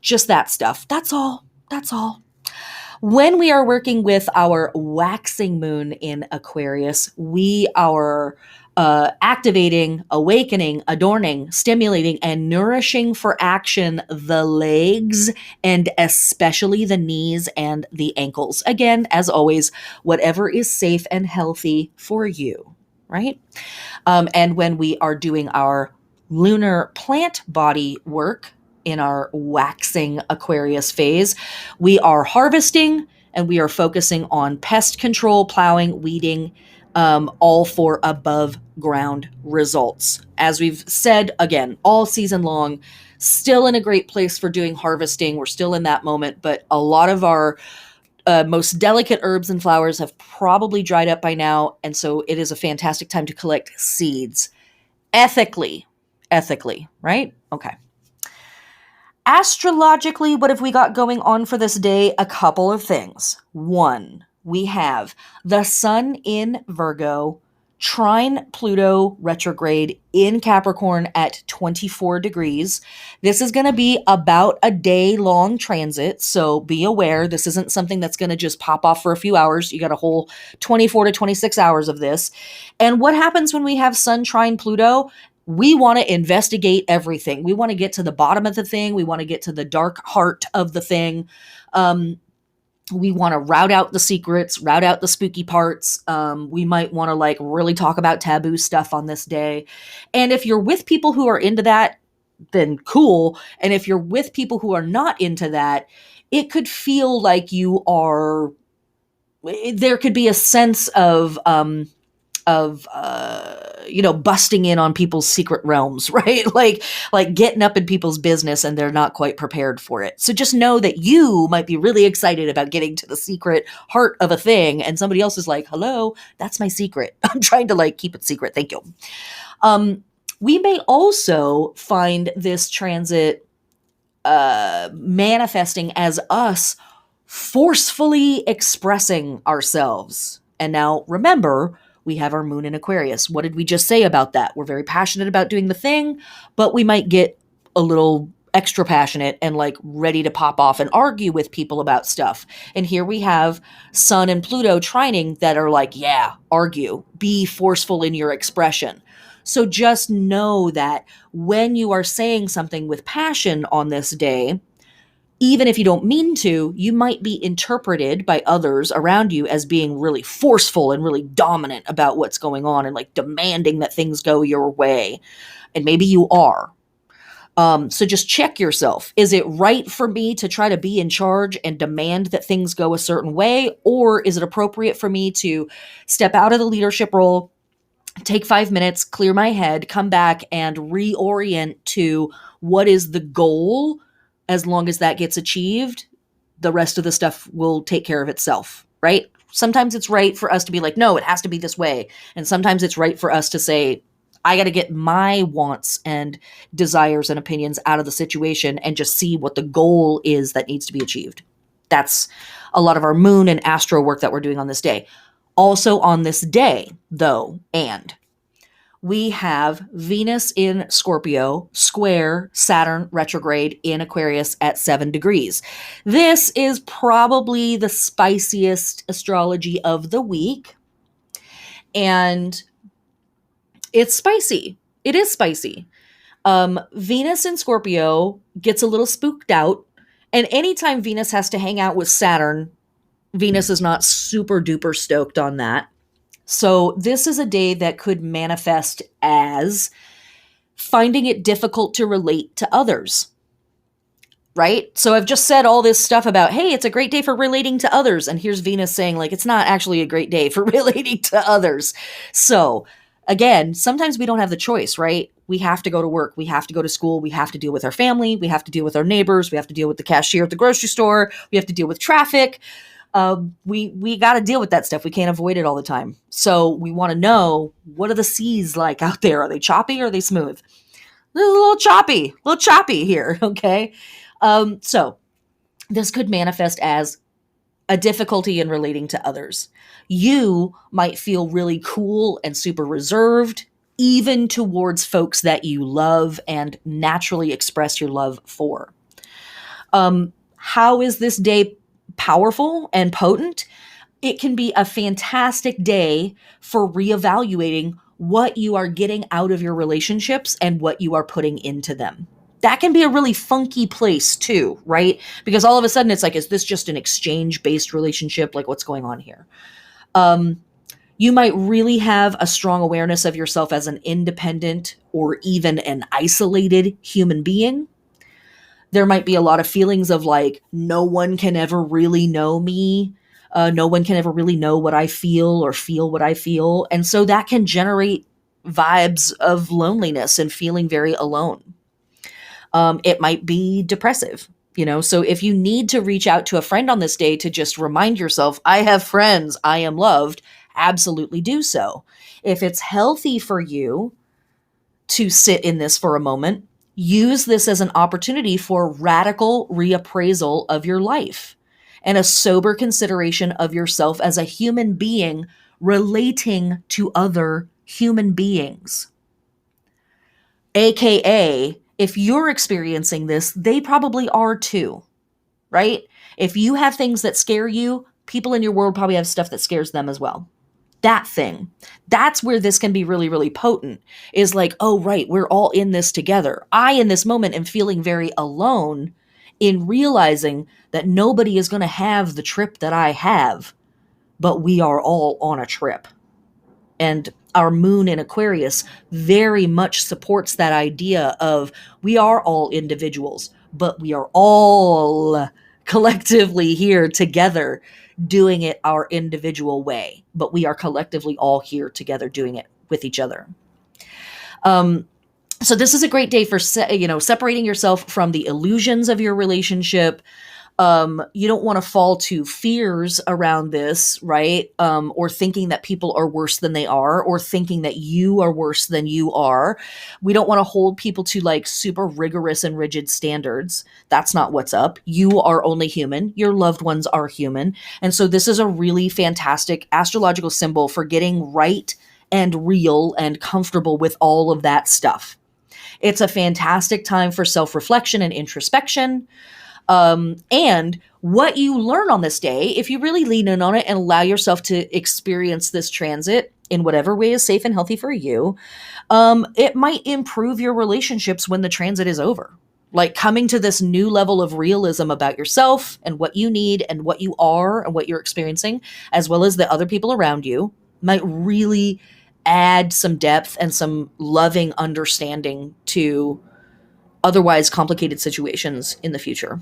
Just that stuff. That's all. That's all. When we are working with our waxing moon in Aquarius, we are activating, awakening, adorning, stimulating, and nourishing for action the legs and especially the knees and the ankles. Again, as always, whatever is safe and healthy for you. Right? And when we are doing our lunar plant body work in our waxing Aquarius phase, we are harvesting and we are focusing on pest control, plowing, weeding, all for above ground results. As we've said, again, all season long, still in a great place for doing harvesting. We're still in that moment, but a lot of our most delicate herbs and flowers have probably dried up by now, and so it is a fantastic time to collect seeds. Ethically, right? Okay. Astrologically, what have we got going on for this day? A couple of things. One, we have the sun in Virgo, trine Pluto retrograde in Capricorn at 24 degrees. This is going to be about a day-long transit, so be aware this isn't something that's going to just pop off for a few hours. You got a whole 24 to 26 hours of this. And what happens when we have sun trine Pluto? We want to investigate everything. We want to get to the bottom of the thing. We want to get to the dark heart of the thing. We want to route out the secrets, route out the spooky parts. We might want to really talk about taboo stuff on this day. And if you're with people who are into that, then cool. And if you're with people who are not into that, it could feel like there could be a sense of busting in on people's secret realms, right? Like getting up in people's business and they're not quite prepared for it. So just know that you might be really excited about getting to the secret heart of a thing. And somebody else is like, hello, that's my secret. I'm trying to keep it secret. Thank you. We may also find this transit manifesting as us forcefully expressing ourselves. And now remember, we have our moon in Aquarius. What did we just say about that? We're very passionate about doing the thing, but we might get a little extra passionate and ready to pop off and argue with people about stuff. And here we have Sun and Pluto trining that are yeah, argue, be forceful in your expression. So just know that when you are saying something with passion on this day, even if you don't mean to, you might be interpreted by others around you as being really forceful and really dominant about what's going on and demanding that things go your way. And maybe you are. So just check yourself. Is it right for me to try to be in charge and demand that things go a certain way? Or is it appropriate for me to step out of the leadership role, take 5 minutes, clear my head, come back and reorient to what is the goal? As long as that gets achieved, the rest of the stuff will take care of itself, right? Sometimes it's right for us to be like, no, it has to be this way. And sometimes it's right for us to say, I got to get my wants and desires and opinions out of the situation and just see what the goal is that needs to be achieved. That's a lot of our moon and astro work that we're doing on this day. Also on this day, though, and we have Venus in Scorpio square Saturn retrograde in Aquarius at 7 degrees. This is probably the spiciest astrology of the week. And it's spicy. It is spicy. Venus in Scorpio gets a little spooked out. And anytime Venus has to hang out with Saturn, Venus is not super duper stoked on that. So this is a day that could manifest as finding it difficult to relate to others, right? So I've just said all this stuff about, hey, it's a great day for relating to others. And here's Venus saying, like, it's not actually a great day for relating to others. So again, sometimes we don't have the choice, right? We have to go to work. We have to go to school. We have to deal with our family. We have to deal with our neighbors. We have to deal with the cashier at the grocery store. We have to deal with traffic. We got to deal with that stuff. We can't avoid it all the time. So we want to know, what are the seas like out there? Are they choppy or are they smooth? They're a little choppy here. Okay. So this could manifest as a difficulty in relating to others. You might feel really cool and super reserved, even towards folks that you love and naturally express your love for. How is this day powerful and potent? It can be a fantastic day for reevaluating what you are getting out of your relationships and what you are putting into them. That can be a really funky place too, right? Because all of a sudden it's like, is this just an exchange-based relationship? Like, what's going on here? You might really have a strong awareness of yourself as an independent or even an isolated human being. There might be a lot of feelings of like, no one can ever really know me. No one can ever really know what I feel or feel what I feel. And so that can generate vibes of loneliness and feeling very alone. It might be depressive, so if you need to reach out to a friend on this day to just remind yourself, I have friends, I am loved, absolutely do so. If it's healthy for you to sit in this for a moment, use this as an opportunity for radical reappraisal of your life and a sober consideration of yourself as a human being relating to other human beings. AKA, if you're experiencing this, they probably are too, right? If you have things that scare you, people in your world probably have stuff that scares them as well. That's where this can be really, really potent, is like, oh, right, we're all in this together. I, in this moment, am feeling very alone in realizing that nobody is going to have the trip that I have, but we are all on a trip. And our moon in Aquarius very much supports that idea of we are all individuals, but we are all collectively here together doing it our individual way. But we are collectively all here together doing it with each other. So this is a great day for, separating yourself from the illusions of your relationship. You don't want to fall to fears around this, right? Or thinking that people are worse than they are, or thinking that you are worse than you are. We don't want to hold people to like super rigorous and rigid standards. That's not what's up. You are only human. Your loved ones are human. And so this is a really fantastic astrological symbol for getting right and real and comfortable with all of that stuff. It's a fantastic time for self-reflection and introspection. And what you learn on this day, if you really lean in on it and allow yourself to experience this transit in whatever way is safe and healthy for you, it might improve your relationships when the transit is over. Like coming to this new level of realism about yourself and what you need and what you are and what you're experiencing, as well as the other people around you, might really add some depth and some loving understanding to otherwise complicated situations in the future.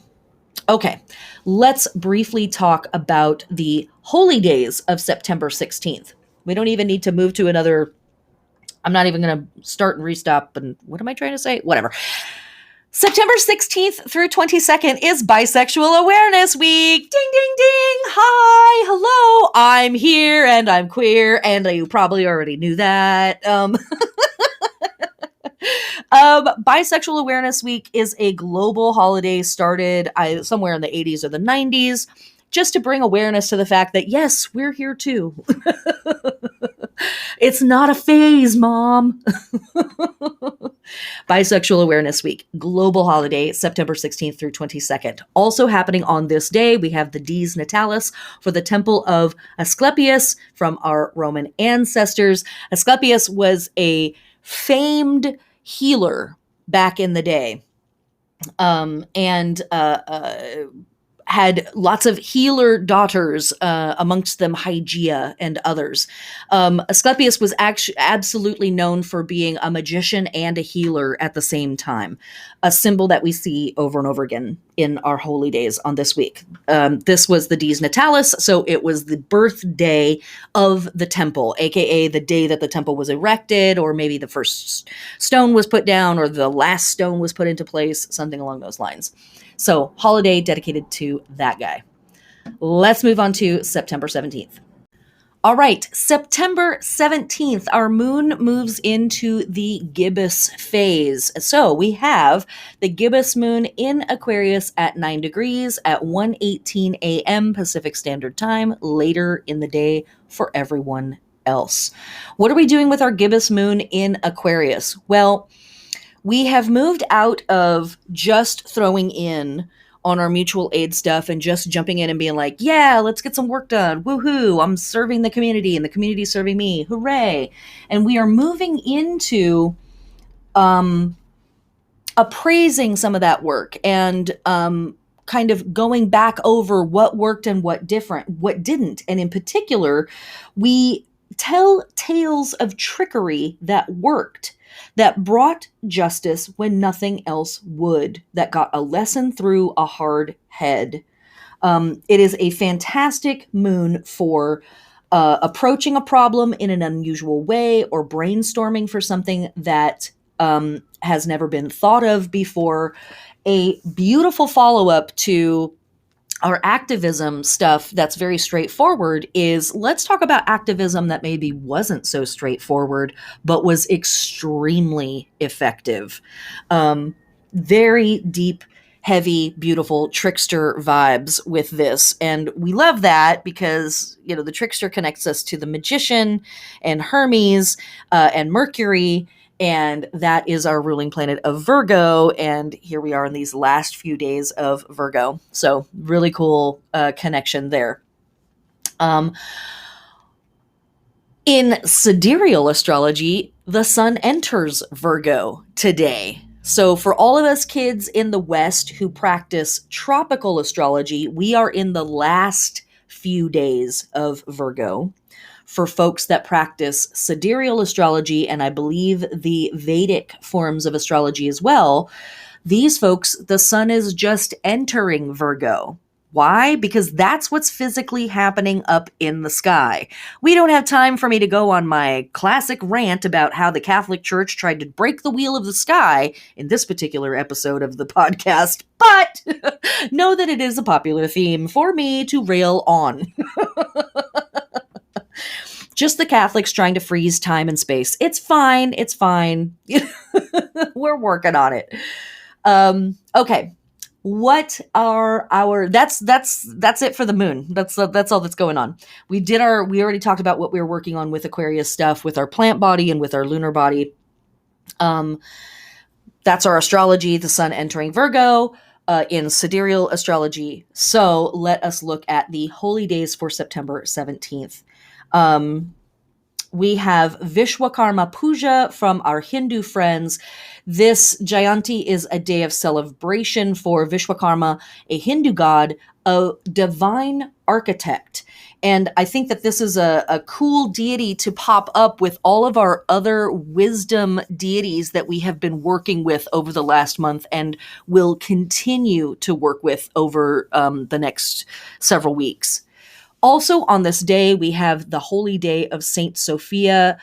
Okay, let's briefly talk about the holy days of September 16th. We don't even need to move to another. I'm not even going to start and restop. And what am I trying to say? Whatever. September 16th through 22nd is Bisexual Awareness Week. Ding, ding, ding. Hi, hello. I'm here and I'm queer. And you probably already knew that. Bisexual Awareness Week is a global holiday started somewhere in the 80s or the 90s, just to bring awareness to the fact that, yes, we're here too. It's not a phase, Mom. Bisexual Awareness Week, global holiday, September 16th through 22nd. Also happening on this day, we have the Dies Natalis for the temple of Asclepius from our Roman ancestors. Asclepius was a famed healer back in the day, and had lots of healer daughters, amongst them Hygeia and others. Asclepius was actually absolutely known for being a magician and a healer at the same time, a symbol that we see over and over again in our holy days on this week. This was the Dies Natalis, so it was the birthday of the temple, aka the day that the temple was erected, or maybe the first stone was put down, or the last stone was put into place, something along those lines. So, holiday dedicated to that guy. Let's move on to September 17th. All right, September 17th, our moon moves into the gibbous phase. So we have the gibbous moon in Aquarius at 9 degrees at 1:18 a.m. Pacific Standard Time, later in the day for everyone else. What are we doing with our gibbous moon in Aquarius? Well, we have moved out of just throwing in on our mutual aid stuff and just jumping in and being like, yeah, let's get some work done. Woohoo, I'm serving the community and the community's serving me. Hooray. And we are moving into appraising some of that work and kind of going back over what worked and what didn't. And in particular, we tell tales of trickery that worked, that brought justice when nothing else would, that got a lesson through a hard head. It is a fantastic moon for approaching a problem in an unusual way, or brainstorming for something that has never been thought of before. A beautiful follow-up to our activism stuff that's very straightforward is, let's talk about activism that maybe wasn't so straightforward, but was extremely effective. Very deep, heavy, beautiful trickster vibes with this. And we love that because, you know, the trickster connects us to the magician and Hermes and Mercury. And that is our ruling planet of Virgo. And here we are in these last few days of Virgo. So really cool connection there. In sidereal astrology, the sun enters Virgo today. So for all of us kids in the West who practice tropical astrology, we are in the last few days of Virgo. For folks that practice sidereal astrology, and I believe the Vedic forms of astrology as well, these folks, the sun is just entering Virgo. Why? Because that's what's physically happening up in the sky. We don't have time for me to go on my classic rant about how the Catholic Church tried to break the wheel of the sky in this particular episode of the podcast, but know that it is a popular theme for me to rail on. Just the Catholics trying to freeze time and space. It's fine. It's fine. We're working on it. Okay. What are our, that's it for the moon. That's all that's going on. We already talked about what we were working on with Aquarius stuff, with our plant body and with our lunar body. That's our astrology, the sun entering Virgo, in sidereal astrology. So let us look at the holy days for September 17th. We have Vishwakarma Puja from our Hindu friends. This Jayanti is a day of celebration for Vishwakarma, a Hindu god a divine architect. And I think that this is a cool deity to pop up with all of our other wisdom deities that we have been working with over the last month and will continue to work with over the next several weeks. Also, on this day, we have the holy day of Saint Sophia,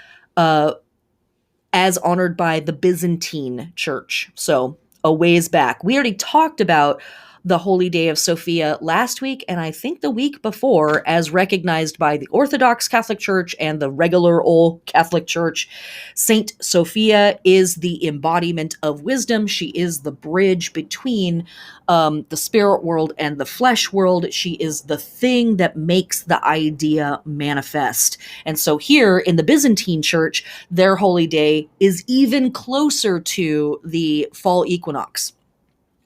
as honored by the Byzantine Church. So, a ways back. We already talked about the Holy Day of Sophia last week, and I think the week before, as recognized by the Orthodox Catholic Church and the regular old Catholic Church. Saint Sophia is the embodiment of wisdom. She is the bridge between the spirit world and the flesh world. She is the thing that makes the idea manifest. And so here in the Byzantine Church, their holy day is even closer to the fall equinox.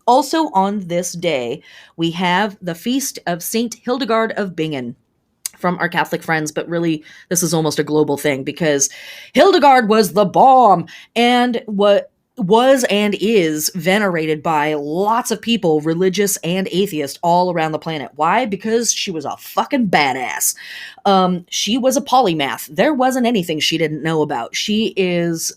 Also on this day, we have the feast of Saint Hildegard of Bingen from our Catholic friends, but really this is almost a global thing because Hildegard was the bomb and what was and is venerated by lots of people, religious and atheist, all around the planet. Why? Because she was a fucking badass. She was a polymath. There wasn't anything she didn't know about. She is,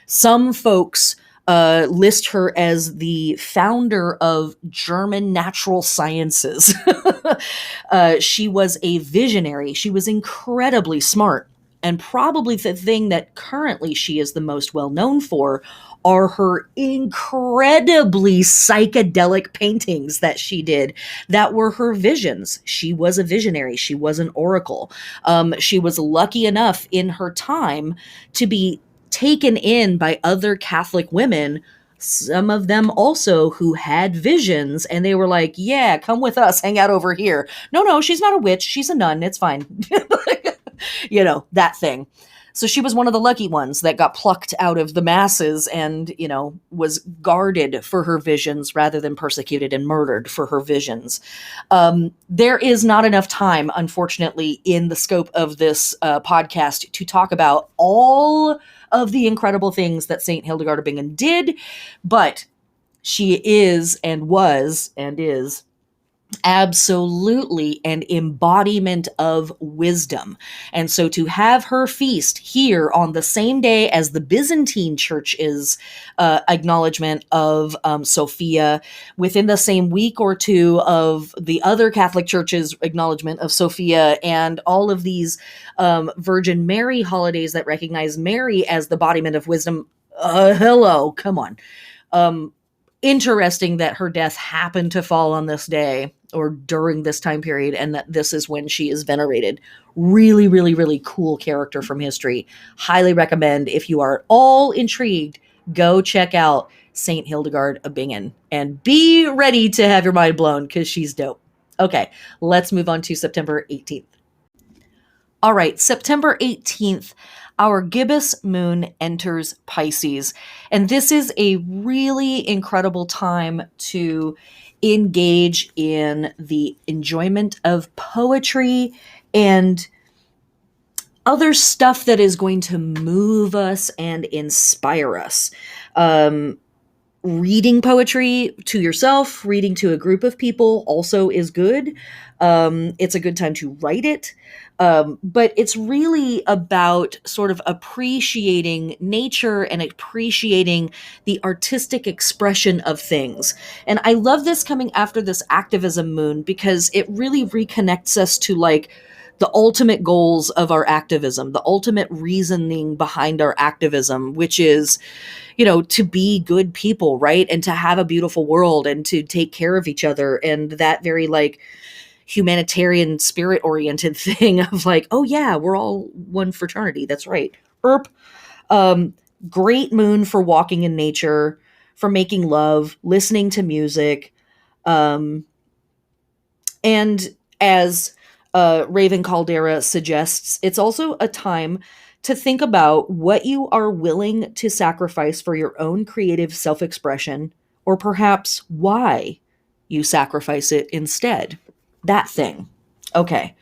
some folks list her as the founder of German natural sciences. She was a visionary. She was incredibly smart. And probably the thing that currently she is the most well known for are her incredibly psychedelic paintings that she did that were her visions. She was a visionary. She was an oracle. She was lucky enough in her time to be taken in by other Catholic women, some of them also who had visions, and they were like, yeah, come with us, hang out over here. No, she's not a witch. She's a nun. It's fine. That thing. So she was one of the lucky ones that got plucked out of the masses and, was guarded for her visions rather than persecuted and murdered for her visions. There is not enough time, unfortunately, in the scope of this podcast to talk about all of the incredible things that St. Hildegard of Bingen did, but she is and was and is absolutely an embodiment of wisdom. And so to have her feast here on the same day as the Byzantine Church's acknowledgement of Sophia, within the same week or two of the other Catholic Church's acknowledgement of Sophia, and all of these Virgin Mary holidays that recognize Mary as the embodiment of wisdom. Hello, come on. Interesting that her death happened to fall on this day or during this time period, and that this is when she is venerated. Really, really, really cool character from history. Highly recommend, if you are at all intrigued, go check out Saint Hildegard of Bingen and be ready to have your mind blown because she's dope. Okay, let's move on to September 18th. All right, September 18th, our gibbous moon enters Pisces. And this is a really incredible time to engage in the enjoyment of poetry and other stuff that is going to move us and inspire us. Reading poetry to yourself, reading to a group of people also is good. It's a good time to write it. But it's really about sort of appreciating nature and appreciating the artistic expression of things. And I love this coming after this activism moon because it really reconnects us to like the ultimate goals of our activism, the ultimate reasoning behind our activism, which is, to be good people, right? And to have a beautiful world and to take care of each other. And that very like humanitarian spirit oriented thing of like, oh yeah, we're all one fraternity. That's right. Great moon for walking in nature, for making love, listening to music. And as Raven Caldera suggests, it's also a time to think about what you are willing to sacrifice for your own creative self-expression, or perhaps why you sacrifice it instead. That thing. Okay.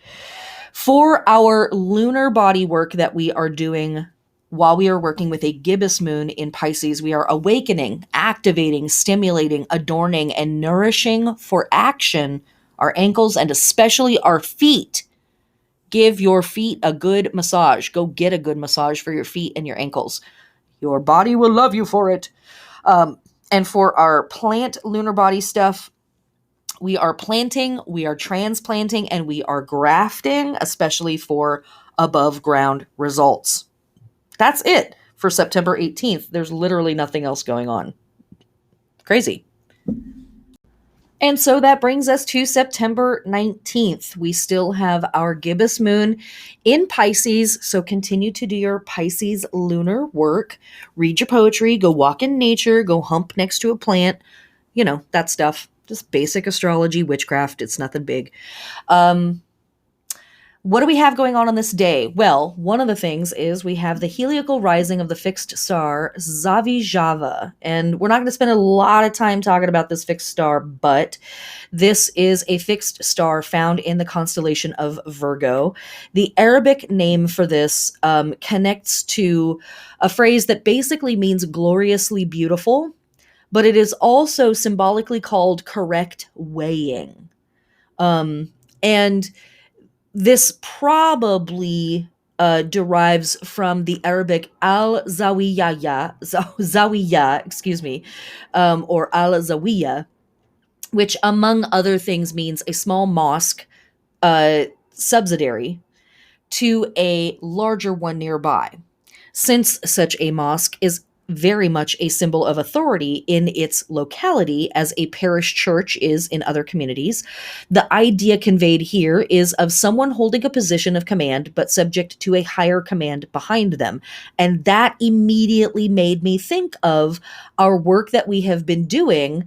For our lunar body work that we are doing while we are working with a gibbous moon in Pisces, we are awakening, activating, stimulating, adorning, and nourishing for action our ankles, and especially our feet. Give your feet a good massage. Go get a good massage for your feet and your ankles. Your body will love you for it. And for our plant lunar body stuff, we are planting, we are transplanting, and we are grafting, especially for above ground results. That's it for September 18th. There's literally nothing else going on. Crazy. And so that brings us to September 19th. We still have our gibbous moon in Pisces, so continue to do your Pisces lunar work. Read your poetry, go walk in nature, go hump next to a plant, that stuff. Just basic astrology, witchcraft. It's nothing big. What do we have going on this day? Well, one of the things is we have the heliacal rising of the fixed star Zavijava. And we're not going to spend a lot of time talking about this fixed star, but this is a fixed star found in the constellation of Virgo. The Arabic name for this connects to a phrase that basically means gloriously beautiful, but it is also symbolically called correct weighing. And this probably derives from the Arabic al-Zawiyya, or al-Zawiya, which among other things means a small mosque subsidiary to a larger one nearby. Since such a mosque is very much a symbol of authority in its locality, as a parish church is in other communities, the idea conveyed here is of someone holding a position of command but subject to a higher command behind them. And that immediately made me think of our work that we have been doing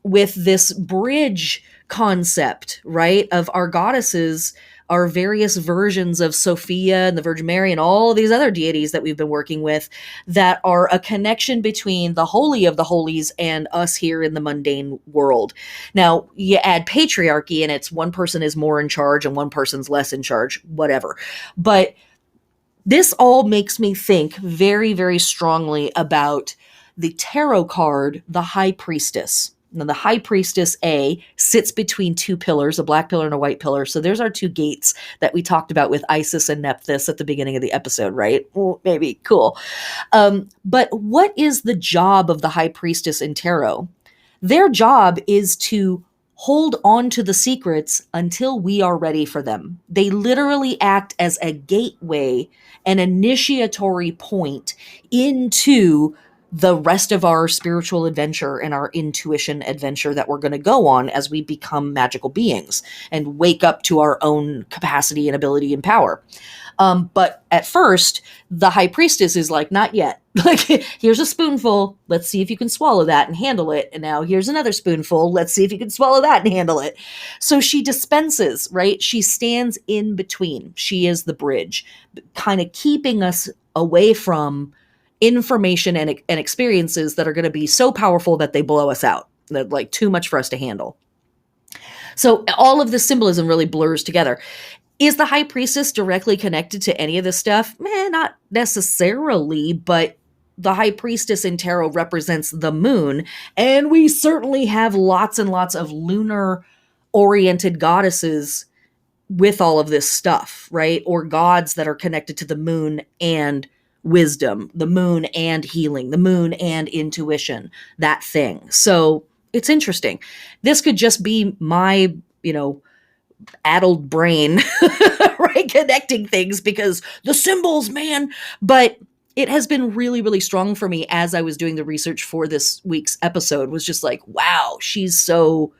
with this bridge concept, right, of our goddesses, our various versions of Sophia and the Virgin Mary and all of these other deities that we've been working with that are a connection between the Holy of the Holies and us here in the mundane world. Now, you add patriarchy and it's one person is more in charge and one person's less in charge, whatever. But this all makes me think very, very strongly about the tarot card, the High Priestess. Now, the High Priestess A sits between two pillars, a black pillar and a white pillar. So there's our two gates that we talked about with Isis and Nephthys at the beginning of the episode, right? Well, maybe. Cool. But what is the job of the High Priestess in tarot? Their job is to hold on to the secrets until we are ready for them. They literally act as a gateway, an initiatory point into the rest of our spiritual adventure and our intuition adventure that we're going to go on as we become magical beings and wake up to our own capacity and ability and power. But at first, the High Priestess is like, not yet. Like, here's a spoonful. Let's see if you can swallow that and handle it. And now here's another spoonful. Let's see if you can swallow that and handle it. So she dispenses, right? She stands in between. She is the bridge, kind of keeping us away from information and experiences that are going to be so powerful that they blow us out. They're like too much for us to handle. So all of this symbolism really blurs together. Is the High Priestess directly connected to any of this stuff? Not necessarily, but the High Priestess in tarot represents the moon, and we certainly have lots and lots of lunar-oriented goddesses with all of this stuff, right? Or gods that are connected to the moon and wisdom, the moon and healing, the moon and intuition, that thing. So it's interesting. This could just be my, addled brain, right? Connecting things because the symbols, man. But it has been really, really strong for me as I was doing the research for this week's episode, was just like, wow, she's so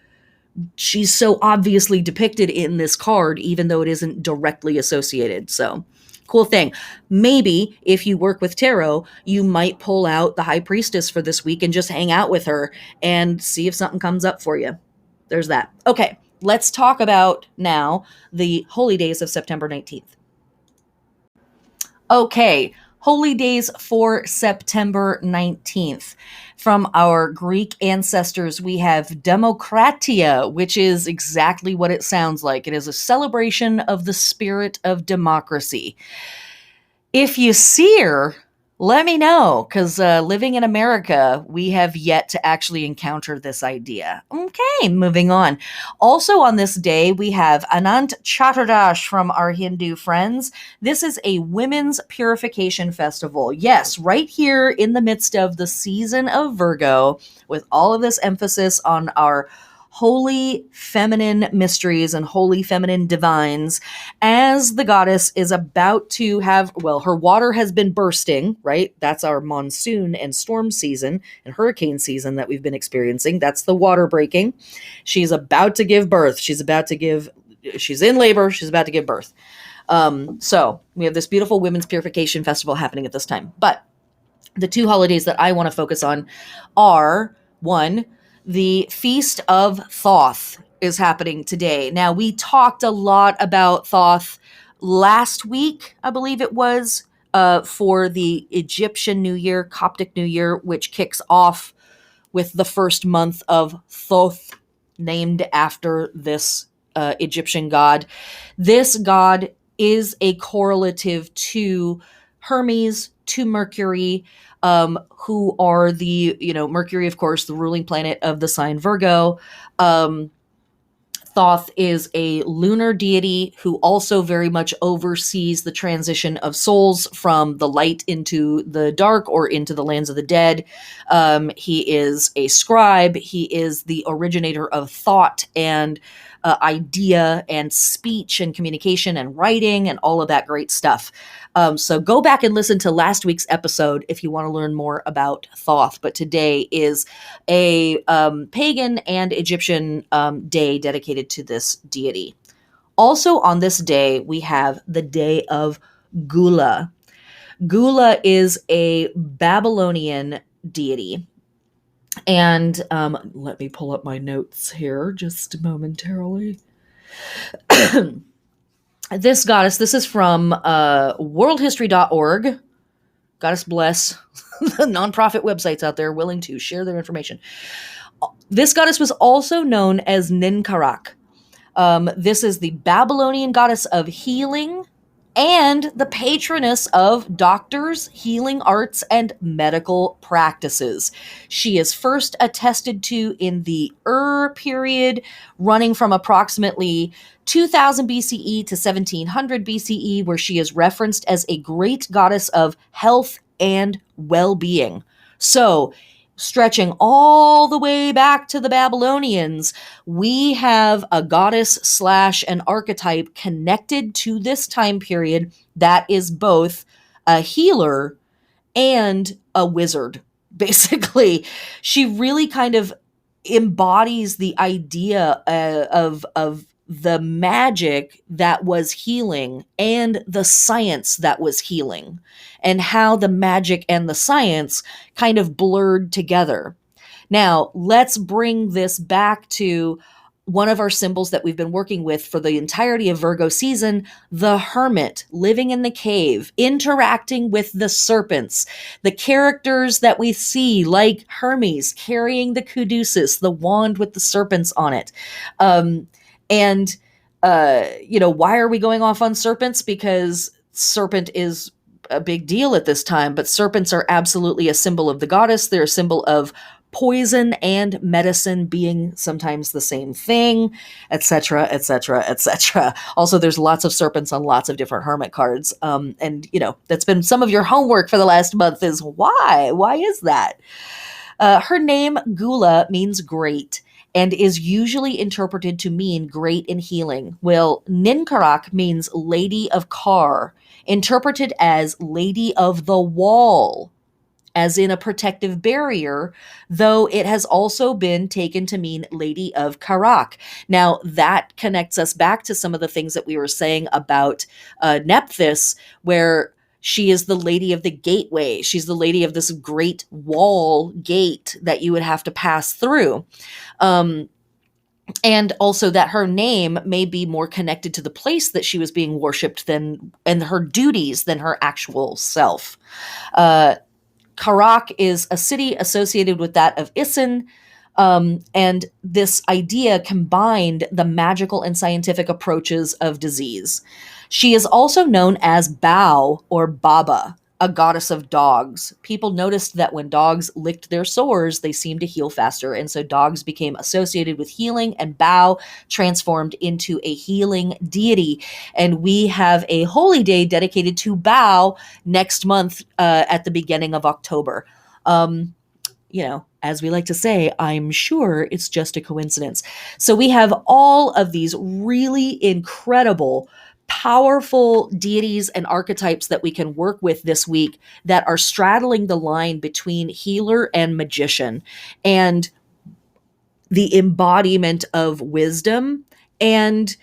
obviously depicted in this card, even though it isn't directly associated. So cool thing. Maybe if you work with tarot, you might pull out the High Priestess for this week and just hang out with her and see if something comes up for you. There's that. Okay, let's talk about now the holy days of September 19th. Okay, holy days for September 19th. From our Greek ancestors, we have Demokratia, which is exactly what it sounds like. It is a celebration of the spirit of democracy. If you sear Let me know, because living in America, we have yet to actually encounter this idea. Okay, moving on. Also on this day, we have Anant Chaturdash from our Hindu friends. This is a women's purification festival. Yes, right here in the midst of the season of Virgo, with all of this emphasis on our holy feminine mysteries and holy feminine divines, as the goddess is about to have, well, her water has been bursting, right? That's our monsoon and storm season and hurricane season that we've been experiencing. That's the water breaking. She's about to give birth. She's in labor. She's about to give birth. So we have this beautiful women's purification festival happening at this time. But the two holidays that I want to focus on are, one, the Feast of Thoth is happening today. Now, we talked a lot about Thoth last week, I believe it was, for the Egyptian New Year, Coptic New Year, which kicks off with the first month of Thoth, named after this Egyptian god. This god is a correlative to Hermes, to Mercury, who are Mercury, of course, the ruling planet of the sign Virgo. Thoth is a lunar deity who also very much oversees the transition of souls from the light into the dark or into the lands of the dead. He is a scribe. He is the originator of thought and idea and speech and communication and writing and all of that great stuff. So go back and listen to last week's episode if you want to learn more about Thoth. But today is a pagan and Egyptian day dedicated to this deity. Also on this day, we have the day of Gula. Gula is a Babylonian deity. And let me pull up my notes here just momentarily. This goddess, this is from worldhistory.org. Goddess bless the nonprofit websites out there willing to share their information. This goddess was also known as Ninkarak. This is the Babylonian goddess of healing and the patroness of doctors, healing arts, and medical practices. She is first attested to in the Ur period, running from approximately 2000 BCE to 1700 BCE, where she is referenced as a great goddess of health and well-being. So, stretching all the way back to the Babylonians, we have a goddess / an archetype connected to this time period that is both a healer and a wizard. Basically, she really kind of embodies the idea of the magic that was healing and the science that was healing, and how the magic and the science kind of blurred together. Now, let's bring this back to one of our symbols that we've been working with for the entirety of Virgo season, the hermit, living in the cave, interacting with the serpents, the characters that we see, like Hermes carrying the caduceus, the wand with the serpents on it. Why are we going off on serpents? Because serpent is a big deal at this time, but serpents are absolutely a symbol of the goddess. They're a symbol of poison and medicine being sometimes the same thing, etc., etc., etc. Also, there's lots of serpents on lots of different hermit cards. That's been some of your homework for the last month is why? Why is that? Her name, Gula, means great, and is usually interpreted to mean great in healing. Well, Ninkarak means Lady of Kar, interpreted as Lady of the Wall, as in a protective barrier, though it has also been taken to mean Lady of Karak. Now, that connects us back to some of the things that we were saying about Nephthys, where she is the lady of the gateway. She's the lady of this great wall gate that you would have to pass through. And also that her name may be more connected to the place that she was being worshipped and her duties than her actual self. Karak is a city associated with that of Isin, and this idea combined the magical and scientific approaches of disease. She is also known as Bao or Baba. a goddess of dogs. People noticed that when dogs licked their sores, they seemed to heal faster. And so dogs became associated with healing, and Bao transformed into a healing deity. And we have a holy day dedicated to Bao next month at the beginning of October. As we like to say, I'm sure it's just a coincidence. So we have all of these really incredible, powerful deities and archetypes that we can work with this week that are straddling the line between healer and magician, and the embodiment of wisdom, and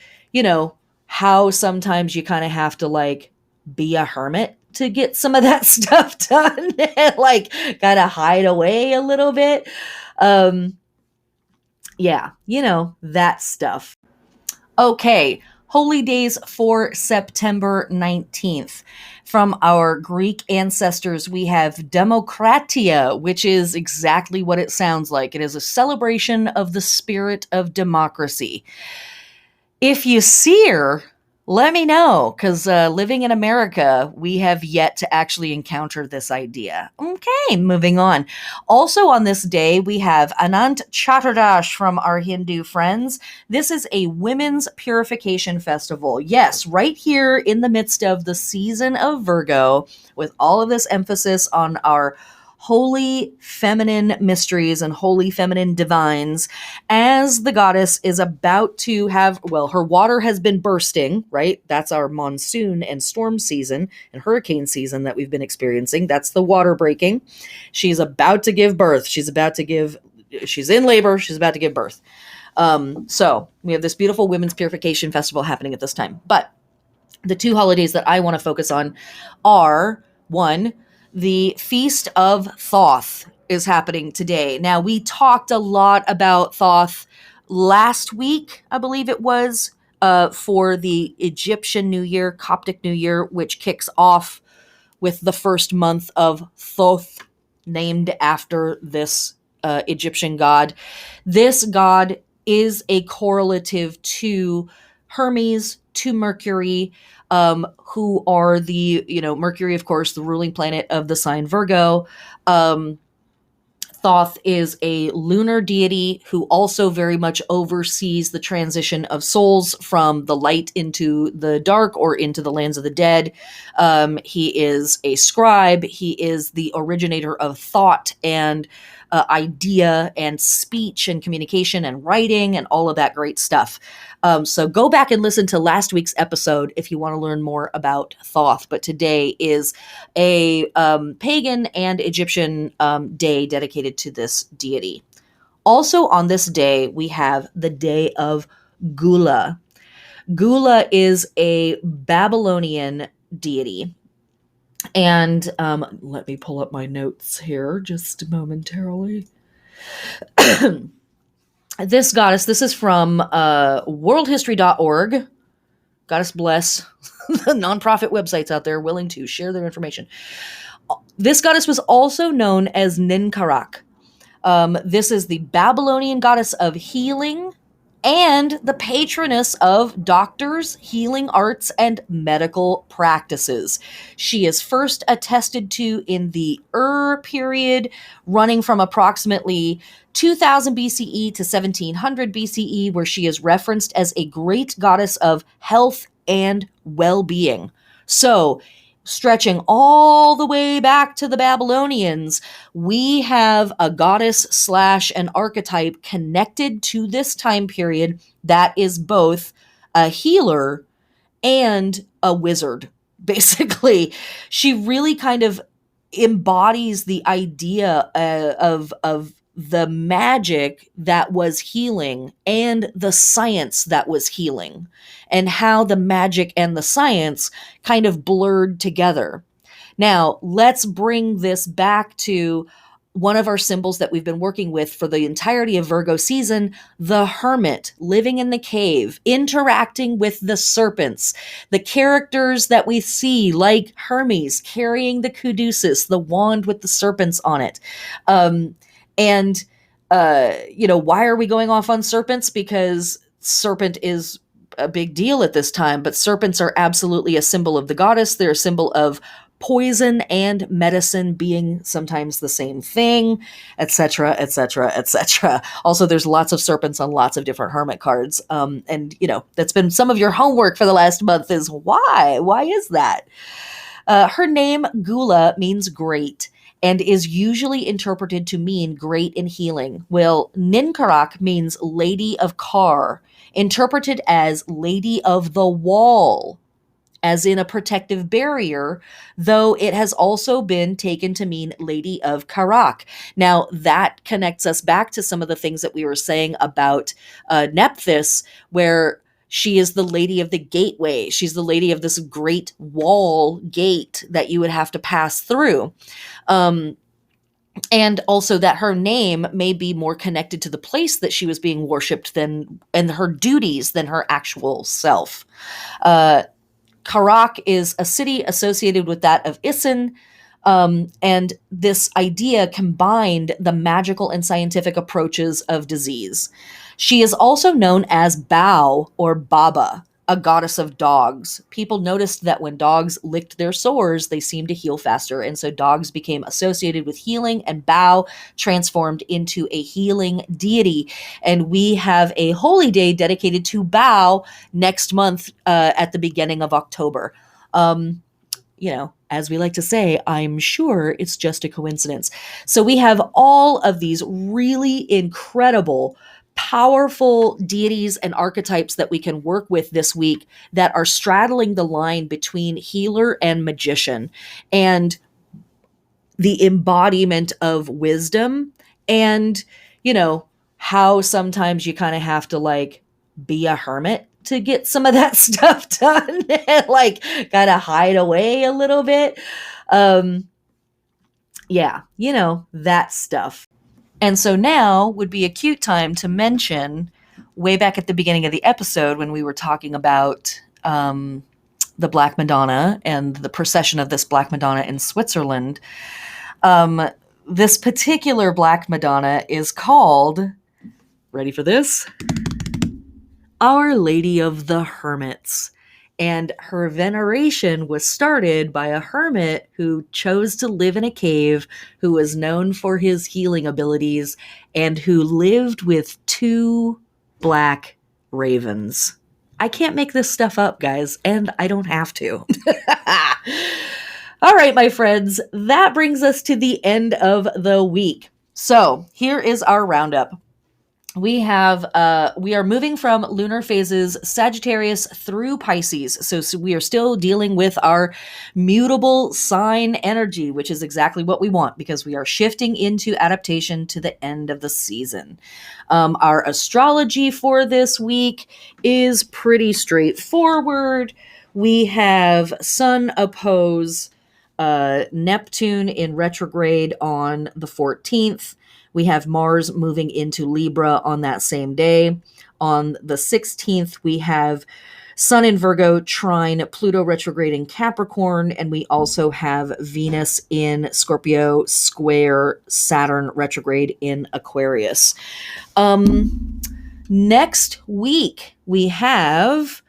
how sometimes you kind of have to like be a hermit to get some of that stuff done and like kind of hide away a little bit. That stuff. Okay, holy days for September 19th. From our Greek ancestors, we have Demokratia, which is exactly what it sounds like. It is a celebration of the spirit of democracy. If you see her, let me know, because living in America, we have yet to actually encounter this idea. Okay, moving on. Also on this day, we have Anant Chaturdash from our Hindu friends. This is a women's purification festival. Yes, right here in the midst of the season of Virgo, with all of this emphasis on our holy feminine mysteries and holy feminine divines, as the goddess is about to have, her water has been bursting, right? That's our monsoon and storm season and hurricane season that we've been experiencing. That's the water breaking. She's about to give birth. She's in labor. She's about to give birth. So we have this beautiful women's purification festival happening at this time. But the two holidays that I want to focus on are, one, the Feast of Thoth is happening today. Now, we talked a lot about Thoth last week, I believe it was, for the Egyptian New Year, Coptic New Year, which kicks off with the first month of Thoth, named after this Egyptian god. This god is a correlative to Hermes, to Mercury, who are the, Mercury, of course, the ruling planet of the sign Virgo. Thoth is a lunar deity who also very much oversees the transition of souls from the light into the dark or into the lands of the dead. He is a scribe. He is the originator of thought and idea and speech and communication and writing and all of that great stuff. So go back and listen to last week's episode if you want to learn more about Thoth. But today is a pagan and Egyptian day dedicated to this deity. Also on this day, we have the day of Gula. Gula is a Babylonian deity. And let me pull up my notes here just momentarily. This goddess, this is from worldhistory.org. Goddess bless the nonprofit websites out there willing to share their information. This goddess was also known as Ninkarak. This is the Babylonian goddess of healing and the patroness of doctors, healing arts, and medical practices. She is first attested to in the Ur period, running from approximately 2000 BCE to 1700 BCE, where she is referenced as a great goddess of health and well-being. So, stretching all the way back to the Babylonians, we have a goddess / an archetype connected to this time period that is both a healer and a wizard. Basically, she really kind of embodies the idea of the magic that was healing and the science that was healing, and how the magic and the science kind of blurred together. Now, let's bring this back to one of our symbols that we've been working with for the entirety of Virgo season, the hermit, living in the cave, interacting with the serpents, the characters that we see, like Hermes carrying the caduceus, the wand with the serpents on it. Why are we going off on serpents? Because serpent is a big deal at this time, but serpents are absolutely a symbol of the goddess. They're a symbol of poison and medicine being sometimes the same thing, etc., etc., etc. Also, there's lots of serpents on lots of different hermit cards. And, that's been some of your homework for the last month is why? Why is that? Her name, Gula, means great and is usually interpreted to mean great in healing, while Ninkarak means Lady of Kar, interpreted as Lady of the Wall, as in a protective barrier, though it has also been taken to mean Lady of Karak. Now, that connects us back to some of the things that we were saying about Nephthys, where she is the lady of the gateway. She's the lady of this great wall gate that you would have to pass through. And also that her name may be more connected to the place that she was being worshipped and her duties than her actual self. Karak is a city associated with that of Isin, and this idea combined the magical and scientific approaches of disease. She is also known as Bao or Baba, a goddess of dogs. People noticed that when dogs licked their sores, they seemed to heal faster, and so dogs became associated with healing, and Bao transformed into a healing deity. And we have a holy day dedicated to Bao next month at the beginning of October. As we like to say, I'm sure it's just a coincidence. So we have all of these really incredible, powerful deities and archetypes that we can work with this week that are straddling the line between healer and magician, and the embodiment of wisdom, and how sometimes you kind of have to be a hermit to get some of that stuff done and kind of hide away a little bit. That stuff. And so now would be a cute time to mention, way back at the beginning of the episode when we were talking about the Black Madonna and the procession of this Black Madonna in Switzerland, this particular Black Madonna is called, ready for this? Our Lady of the Hermits. And her veneration was started by a hermit who chose to live in a cave, who was known for his healing abilities, and who lived with 2 black ravens. I can't make this stuff up, guys, and I don't have to. All right, my friends, that brings us to the end of the week. So here is our roundup. We are moving from lunar phases Sagittarius through Pisces. So we are still dealing with our mutable sign energy, which is exactly what we want because we are shifting into adaptation to the end of the season. Our astrology for this week is pretty straightforward. We have Sun oppose Neptune in retrograde on the 14th. We have Mars moving into Libra on that same day. On the 16th, we have Sun in Virgo trine Pluto retrograde in Capricorn, and we also have Venus in Scorpio square Saturn retrograde in Aquarius. Next week, we have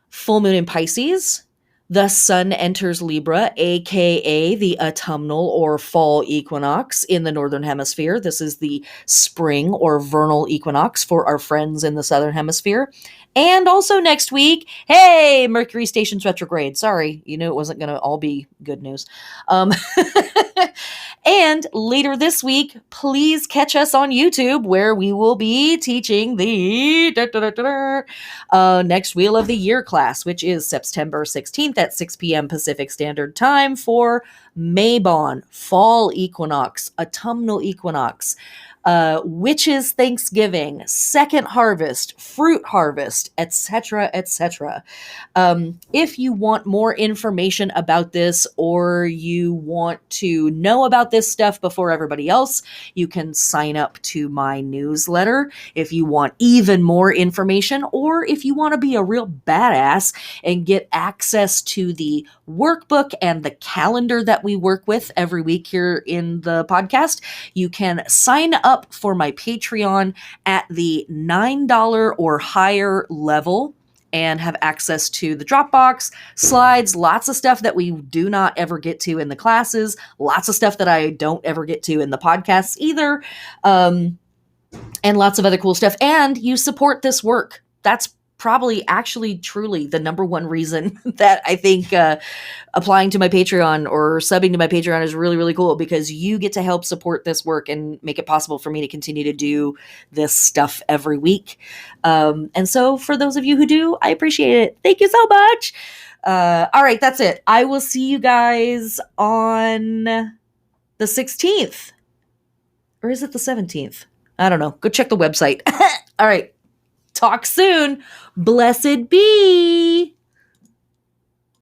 full moon in Pisces. The Sun enters Libra, aka the autumnal or fall equinox in the Northern Hemisphere. This is the spring or vernal equinox for our friends in the Southern Hemisphere. And also next week, hey, Mercury stations retrograde. Sorry, it wasn't going to all be good news. And later this week, please catch us on YouTube where we will be teaching the next Wheel of the Year class, which is September 16th at 6 p.m. Pacific Standard Time for Mabon, fall equinox, autumnal equinox, witches Thanksgiving, second harvest, fruit harvest, etc., etc. If you want more information about this or you want to know about this stuff before everybody else, you can sign up to my newsletter if you want even more information, or if you want to be a real badass and get access to the workbook and the calendar that we work with every week here in the podcast, you can sign up for my Patreon at the $9 or higher level. and have access to the Dropbox, slides, lots of stuff that we do not ever get to in the classes, lots of stuff that I don't ever get to in the podcasts either, and lots of other cool stuff. And you support this work. That's probably actually truly the number one reason that I think applying to my Patreon or subbing to my Patreon is really, really cool, because you get to help support this work and make it possible for me to continue to do this stuff every week. And so for those of you who do, I appreciate it. Thank you so much. All right, that's it. I will see you guys on the 16th. Or is it the 17th? I don't know. Go check the website. All right. Talk soon. Blessed be.